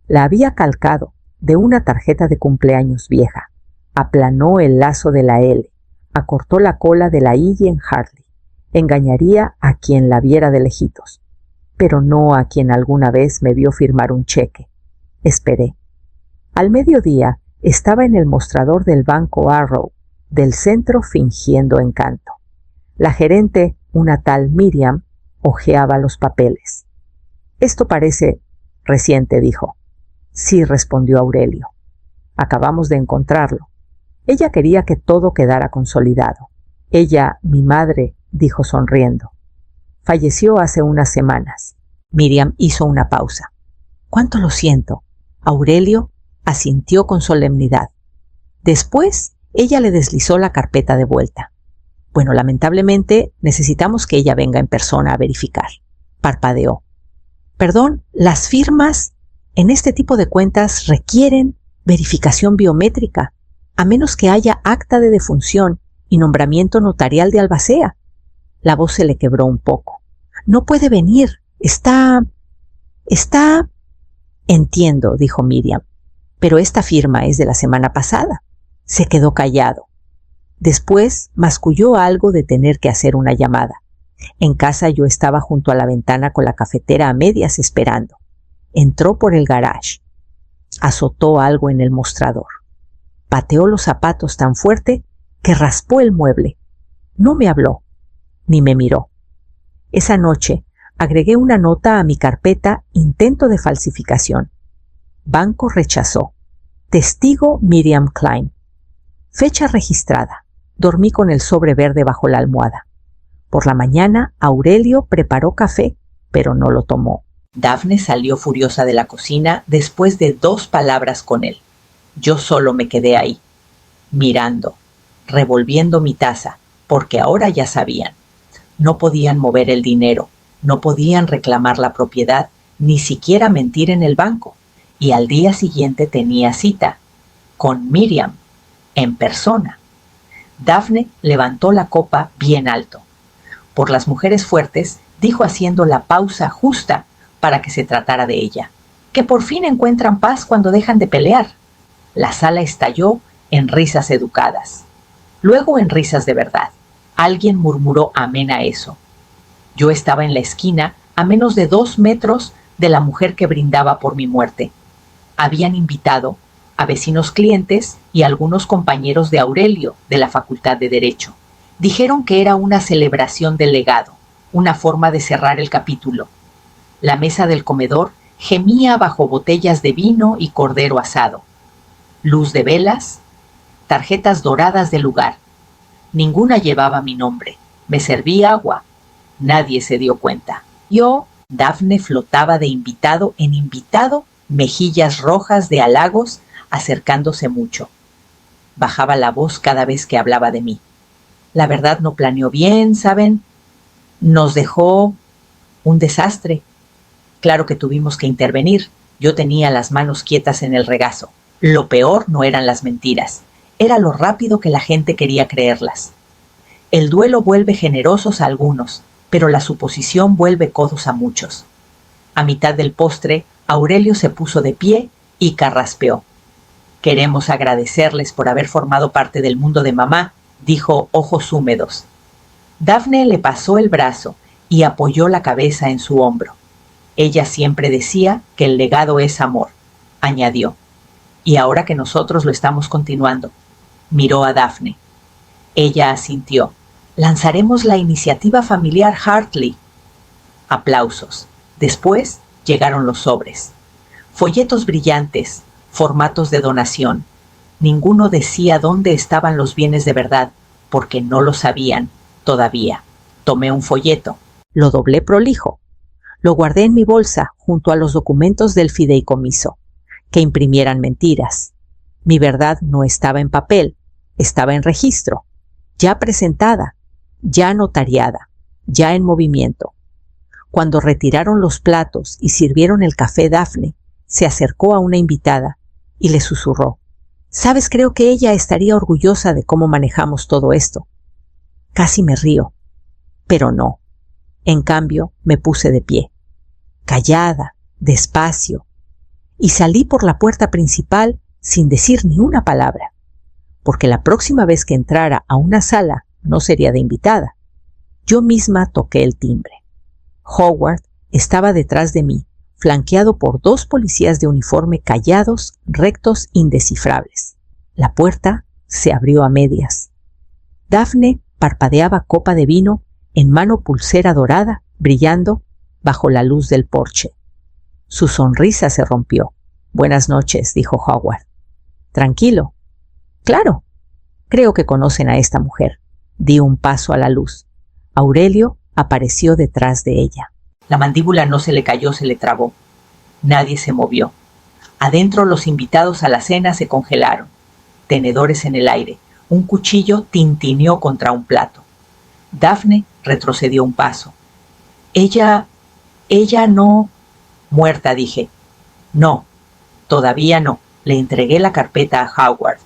La había calcado de una tarjeta de cumpleaños vieja. Aplanó el lazo de la L. Acortó la cola de la I en Hartley. Engañaría a quien la viera de lejitos, pero no a quien alguna vez me vio firmar un cheque. Esperé. Al mediodía estaba en el mostrador del banco Arrow, del centro fingiendo encanto. La gerente, una tal Miriam, hojeaba los papeles. «Esto parece reciente», dijo. «Sí», respondió Aurelio. «Acabamos de encontrarlo». Ella quería que todo quedara consolidado. Ella, mi madre, dijo sonriendo. Falleció hace unas semanas. Miriam hizo una pausa. «¿Cuánto lo siento?» Aurelio asintió con solemnidad. Después, ella le deslizó la carpeta de vuelta. «Bueno, lamentablemente, necesitamos que ella venga en persona a verificar». Parpadeó. «Perdón, las firmas en este tipo de cuentas requieren verificación biométrica, a menos que haya acta de defunción y nombramiento notarial de albacea». La voz se le quebró un poco. «No puede venir. Está... Entiendo», dijo Miriam, «pero esta firma es de la semana pasada». Se quedó callado. Después masculló algo de tener que hacer una llamada. En casa yo estaba junto a la ventana con la cafetera a medias esperando. Entró por el garage. Azotó algo en el mostrador. Pateó los zapatos tan fuerte que raspó el mueble. No me habló, ni me miró. Esa noche agregué una nota a mi carpeta intento de falsificación. Banco rechazó. Testigo Miriam Klein. Fecha registrada. Dormí con el sobre verde bajo la almohada. Por la mañana Aurelio preparó café, pero no lo tomó. Daphne salió furiosa de la cocina después de 2 palabras con él. Yo solo me quedé ahí, mirando, revolviendo mi taza, porque ahora ya sabían. No podían mover el dinero, no podían reclamar la propiedad, ni siquiera mentir en el banco. Y al día siguiente tenía cita con Miriam, en persona. Daphne levantó la copa bien alto. Por las mujeres fuertes, dijo haciendo la pausa justa para que se tratara de ella. Que por fin encuentran paz cuando dejan de pelear. La sala estalló en risas educadas. Luego en risas de verdad. Alguien murmuró amén a eso. Yo estaba en la esquina, a menos de 2 metros de la mujer que brindaba por mi muerte. Habían invitado a vecinos clientes y algunos compañeros de Aurelio de la Facultad de Derecho. Dijeron que era una celebración del legado, una forma de cerrar el capítulo. La mesa del comedor gemía bajo botellas de vino y cordero asado. Luz de velas, tarjetas doradas del lugar. Ninguna llevaba mi nombre. Me serví agua. Nadie se dio cuenta. Yo, Daphne, flotaba de invitado en invitado, mejillas rojas de halagos, acercándose mucho. Bajaba la voz cada vez que hablaba de mí. La verdad no planeó bien, ¿saben? Nos dejó un desastre. Claro que tuvimos que intervenir. Yo tenía las manos quietas en el regazo. Lo peor no eran las mentiras. Era lo rápido que la gente quería creerlas. El duelo vuelve generosos a algunos, pero la suposición vuelve codos a muchos. A mitad del postre, Aurelio se puso de pie y carraspeó. «Queremos agradecerles por haber formado parte del mundo de mamá», dijo ojos húmedos. Daphne le pasó el brazo y apoyó la cabeza en su hombro. «Ella siempre decía que el legado es amor», añadió. «Y ahora que nosotros lo estamos continuando». Miró a Daphne. Ella asintió. «Lanzaremos la iniciativa familiar Hartley». Aplausos. Después llegaron los sobres. Folletos brillantes, formatos de donación. Ninguno decía dónde estaban los bienes de verdad, porque no lo sabían todavía. Tomé un folleto. Lo doblé prolijo. Lo guardé en mi bolsa junto a los documentos del fideicomiso, que imprimieran mentiras. Mi verdad no estaba en papel, estaba en registro, ya presentada, ya notariada, ya en movimiento. Cuando retiraron los platos y sirvieron el café, Daphne se acercó a una invitada y le susurró: «¿Sabes? Creo que ella estaría orgullosa de cómo manejamos todo esto». Casi me río, pero no. En cambio, me puse de pie, callada, despacio, y salí por la puerta principal sin decir ni una palabra, porque la próxima vez que entrara a una sala no sería de invitada. Yo misma toqué el timbre. Howard estaba detrás de mí, flanqueado por 2 policías de uniforme callados, rectos, indescifrables. La puerta se abrió a medias. Daphne parpadeaba copa de vino en mano, pulsera dorada, brillando bajo la luz del porche. Su sonrisa se rompió. «Buenas noches», dijo Howard. «Tranquilo». «Claro. Creo que conocen a esta mujer». Di un paso a la luz. Aurelio apareció detrás de ella. La mandíbula no se le cayó, se le trabó. Nadie se movió. Adentro, los invitados a la cena se congelaron. Tenedores en el aire. Un cuchillo tintineó contra un plato. Daphne retrocedió un paso. Ella no... Muerta, dije. «No, todavía no». Le entregué la carpeta a Howard.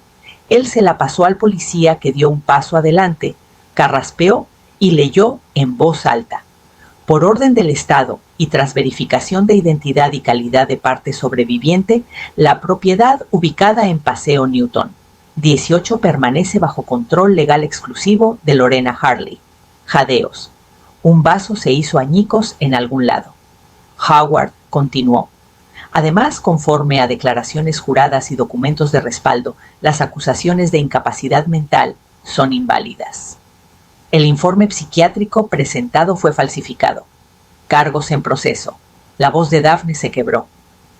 Él se la pasó al policía, que dio un paso adelante, carraspeó y leyó en voz alta: «Por orden del Estado y tras verificación de identidad y calidad de parte sobreviviente, la propiedad ubicada en Paseo Newton 18 permanece bajo control legal exclusivo de Lorena Hartley. Jadeos. Un vaso se hizo añicos en algún lado». Howard continuó: «Además, conforme a declaraciones juradas y documentos de respaldo, las acusaciones de incapacidad mental son inválidas. El informe psiquiátrico presentado fue falsificado. Cargos en proceso». La voz de Daphne se quebró.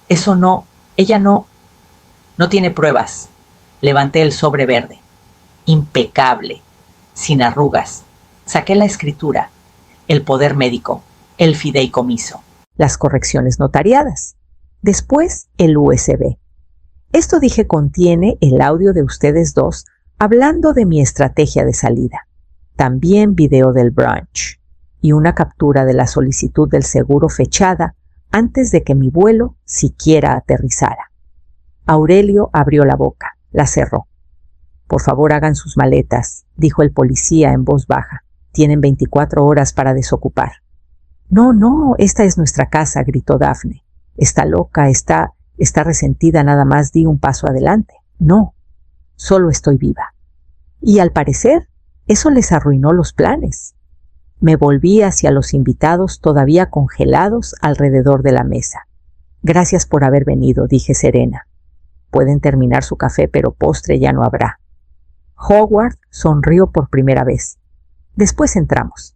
«Eso no, ella no tiene pruebas». Levanté el sobre verde. Impecable, sin arrugas. Saqué la escritura, el poder médico, el fideicomiso, las correcciones notariadas. Después, el USB. Esto, dije, contiene el audio de ustedes dos hablando de mi estrategia de salida. También video del brunch y una captura de la solicitud del seguro fechada antes de que mi vuelo siquiera aterrizara. Aurelio abrió la boca, la cerró. «Por favor, hagan sus maletas», dijo el policía en voz baja. «Tienen 24 horas para desocupar». No, esta es nuestra casa», gritó Daphne. «Está loca, está resentida, nada más di un paso adelante». «No, solo estoy viva». Y al parecer, eso les arruinó los planes. Me volví hacia los invitados todavía congelados alrededor de la mesa. «Gracias por haber venido», dije serena. «Pueden terminar su café, pero postre ya no habrá». Howard sonrió por primera vez. Después entramos.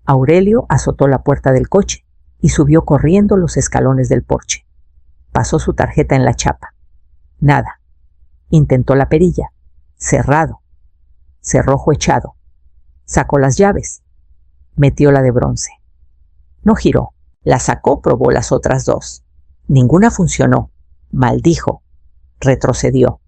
Aurelio azotó la puerta del coche y subió corriendo los escalones del porche. Pasó su tarjeta en la chapa. Nada. Intentó la perilla. Cerrado. Cerrojo echado. Sacó las llaves. Metió la de bronce. No giró. La sacó, probó las otras 2. Ninguna funcionó. Maldijo. Retrocedió.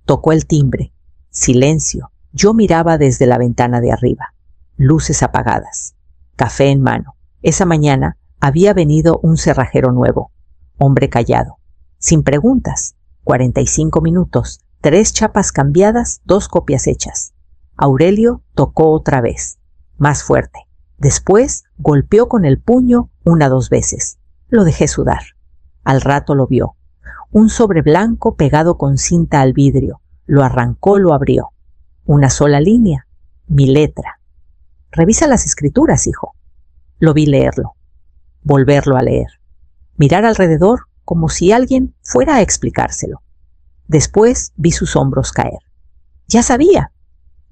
Tocó el timbre. Silencio. Yo miraba desde la ventana de arriba. Luces apagadas. Café en mano. Esa mañana había venido un cerrajero nuevo. Hombre callado. Sin preguntas. 45 minutos. 3 chapas cambiadas, 2 copias hechas. Aurelio tocó otra vez. Más fuerte. Después, Golpeó con el puño 1 o 2 veces. Lo dejé sudar. Al rato lo vio. Un sobre blanco pegado con cinta al vidrio. Lo arrancó, lo abrió. Una sola línea. Mi letra. Revisa las escrituras, hijo. Lo vi leerlo. Volverlo a leer. Mirar alrededor como si alguien fuera a explicárselo. Después vi sus hombros caer. Ya sabía.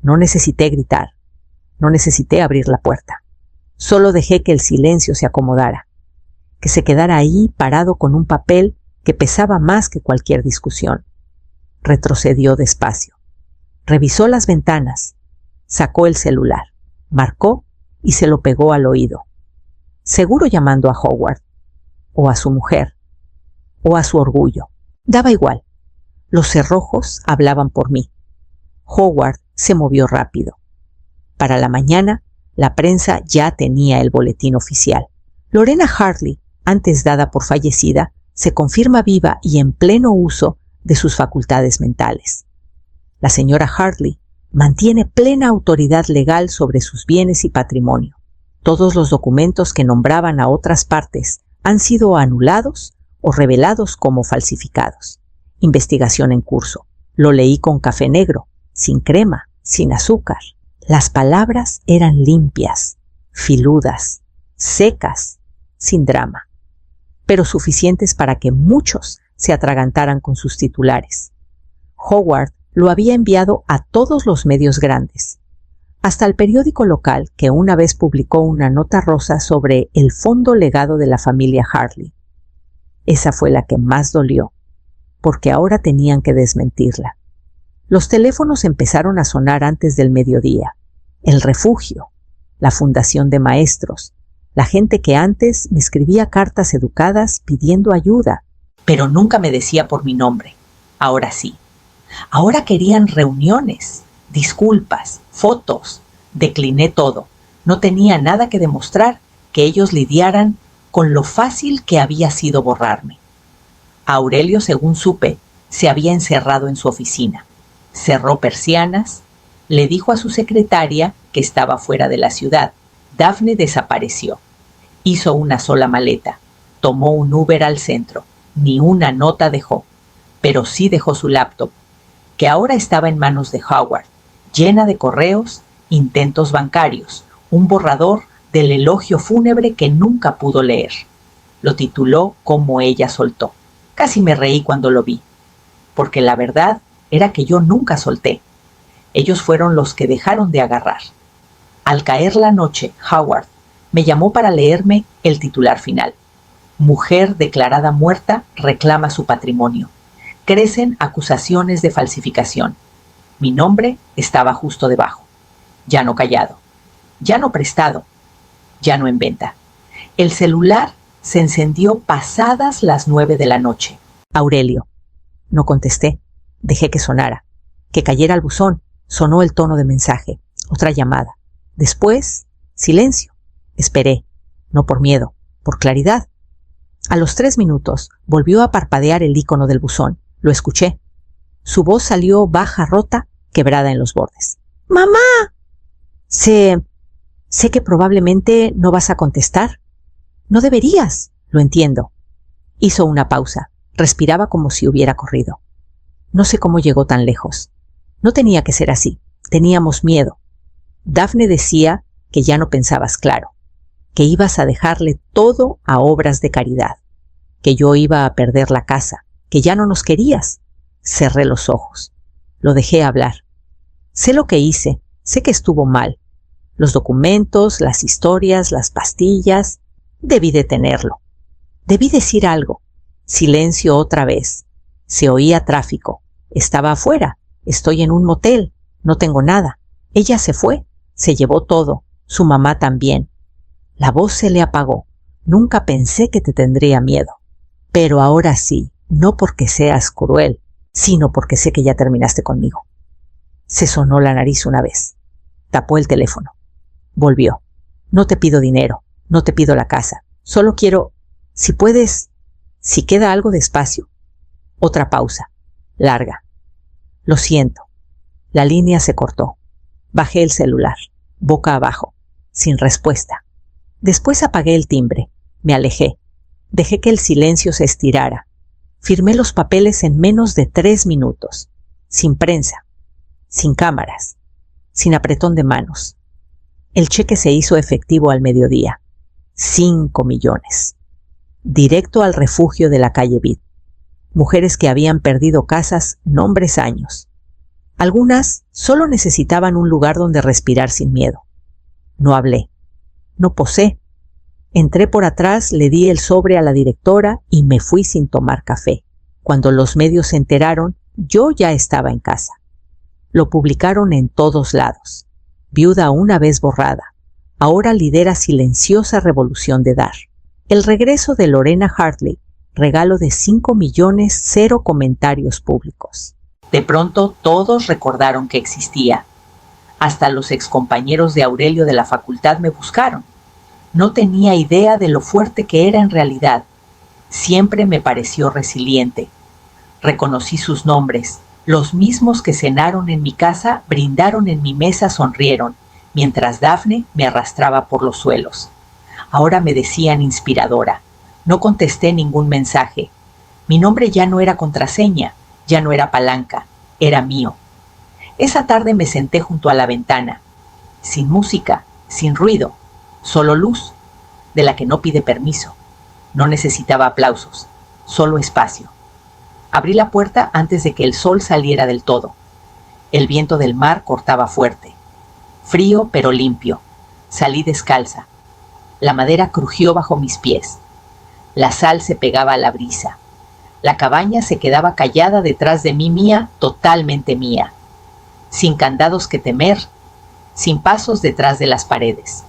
No necesité gritar. No necesité abrir la puerta. Solo dejé que el silencio se acomodara, que se quedara ahí parado con un papel que pesaba más que cualquier discusión. Retrocedió despacio. Revisó las ventanas. Sacó el celular. Marcó y se lo pegó al oído. Seguro llamando a Howard, o a su mujer, o a su orgullo. Daba igual. Los cerrojos hablaban por mí. Howard se movió rápido. Para la mañana, la prensa ya tenía el boletín oficial. Lorena Hartley, antes dada por fallecida, se confirma viva y en pleno uso de sus facultades mentales. La señora Hartley mantiene plena autoridad legal sobre sus bienes y patrimonio. Todos los documentos que nombraban a otras partes han sido anulados o revelados como falsificados. Investigación en curso. Lo leí con café negro, sin crema, sin azúcar. Las palabras eran limpias, filudas, secas, sin drama, pero suficientes para que muchos se atragantaran con sus titulares. Howard lo había enviado a todos los medios grandes, hasta el periódico local que una vez publicó una nota rosa sobre el fondo legado de la familia Hartley. Esa fue la que más dolió, porque ahora tenían que desmentirla. Los teléfonos empezaron a sonar antes del mediodía. El refugio, la fundación de maestros, la gente que antes me escribía cartas educadas pidiendo ayuda, pero nunca me decía por mi nombre. Ahora sí. Ahora querían reuniones, disculpas, fotos. Decliné todo. No tenía nada que demostrar que ellos lidiaran con lo fácil que había sido borrarme. Aurelio, según supe, se había encerrado en su oficina. Cerró persianas, le dijo a su secretaria que estaba fuera de la ciudad. Daphne desapareció. Hizo una sola maleta. Tomó un Uber al centro. Ni una nota dejó. Pero sí dejó su laptop, que ahora estaba en manos de Howard, llena de correos, intentos bancarios, un borrador del elogio fúnebre que nunca pudo leer. Lo tituló Como ella soltó. Casi me reí cuando lo vi, porque la verdad era que yo nunca solté. Ellos fueron los que dejaron de agarrar. Al caer la noche, Howard me llamó para leerme el titular final. Mujer declarada muerta reclama su patrimonio. Crecen acusaciones de falsificación. Mi nombre estaba justo debajo. Ya no callado. Ya no prestado. Ya no en venta. El celular se encendió pasadas las 9 de la noche. Aurelio. No contesté. Dejé que sonara. Que cayera al buzón. Sonó el tono de mensaje. Otra llamada. Después, silencio. Esperé. No por miedo, por claridad. A los 3 minutos volvió a parpadear el icono del buzón. Lo escuché. Su voz salió baja, rota, quebrada en los bordes. ¡Mamá! Sé que probablemente no vas a contestar. No deberías, lo entiendo. Hizo una pausa. Respiraba como si hubiera corrido. No sé cómo llegó tan lejos. No tenía que ser así. Teníamos miedo. Daphne decía que ya no pensabas claro, que ibas a dejarle todo a obras de caridad, que yo iba a perder la casa, que ya no nos querías. Cerré los ojos. Lo dejé hablar. Sé lo que hice, sé que estuvo mal. Los documentos, las historias, las pastillas. Debí detenerlo. Debí decir algo. Silencio otra vez. Se oía tráfico. Estaba afuera. Estoy en un motel. No tengo nada. Ella se fue. Se llevó todo. Su mamá también. La voz se le apagó. Nunca pensé que te tendría miedo. Pero ahora sí, no porque seas cruel, sino porque sé que ya terminaste conmigo. Se sonó la nariz una vez. Tapó el teléfono. Volvió. No te pido dinero. No te pido la casa. Solo quiero, si puedes, si queda algo de espacio. Otra pausa. Larga. Lo siento. La línea se cortó. Bajé el celular. Boca abajo. Sin respuesta. Después apagué el timbre, me alejé, dejé que el silencio se estirara. Firmé los papeles en menos de 3 minutos, sin prensa, sin cámaras, sin apretón de manos. El cheque se hizo efectivo al mediodía. 5 millones. Directo al refugio de la calle Vid. Mujeres que habían perdido casas, nombres, años. Algunas solo necesitaban un lugar donde respirar sin miedo. No hablé. No posé. Entré por atrás, le di el sobre a la directora y me fui sin tomar café. Cuando los medios se enteraron, yo ya estaba en casa. Lo publicaron en todos lados. Viuda una vez borrada, ahora lidera silenciosa revolución de dar. El regreso de Lorena Hartley, regalo de 5 millones, 0 comentarios públicos. De pronto todos recordaron que existía. Hasta los excompañeros de Aurelio de la facultad me buscaron. No tenía idea de lo fuerte que era en realidad. Siempre me pareció resiliente. Reconocí sus nombres. Los mismos que cenaron en mi casa, brindaron en mi mesa, sonrieron, mientras Dafne me arrastraba por los suelos. Ahora me decían inspiradora. No contesté ningún mensaje. Mi nombre ya no era contraseña, ya no era palanca, era mío. Esa tarde me senté junto a la ventana, sin música, sin ruido, solo luz, de la que no pide permiso. No necesitaba aplausos, solo espacio. Abrí la puerta antes de que el sol saliera del todo. El viento del mar cortaba fuerte. Frío pero limpio. Salí descalza. La madera crujió bajo mis pies. La sal se pegaba a la brisa. La cabaña se quedaba callada detrás de mí, mía, totalmente mía. Sin candados que temer, sin pasos detrás de las paredes.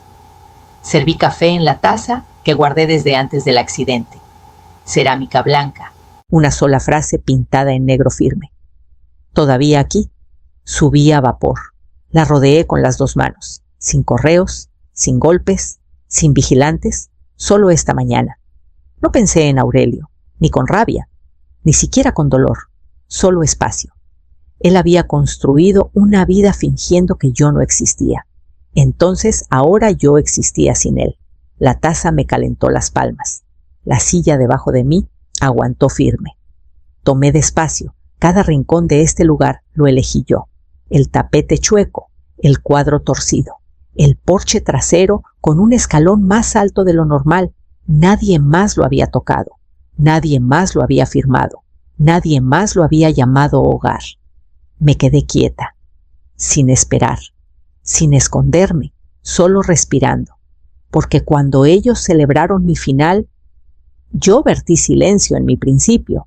Serví café en la taza que guardé desde antes del accidente. Cerámica blanca. Una sola frase pintada en negro firme. Todavía aquí. Subí a vapor. La rodeé con las 2 manos. Sin correos, sin golpes, sin vigilantes, solo esta mañana. No pensé en Aurelio, ni con rabia, ni siquiera con dolor, solo espacio. Él había construido una vida fingiendo que yo no existía. Entonces ahora yo existía sin él. La taza me calentó las palmas. La silla debajo de mí aguantó firme. Tomé despacio. Cada rincón de este lugar lo elegí yo. El tapete chueco, el cuadro torcido, el porche trasero con un escalón más alto de lo normal. Nadie más lo había tocado. Nadie más lo había firmado. Nadie más lo había llamado hogar. Me quedé quieta, sin esperar, sin esconderme, solo respirando, porque cuando ellos celebraron mi final, yo vertí silencio en mi principio.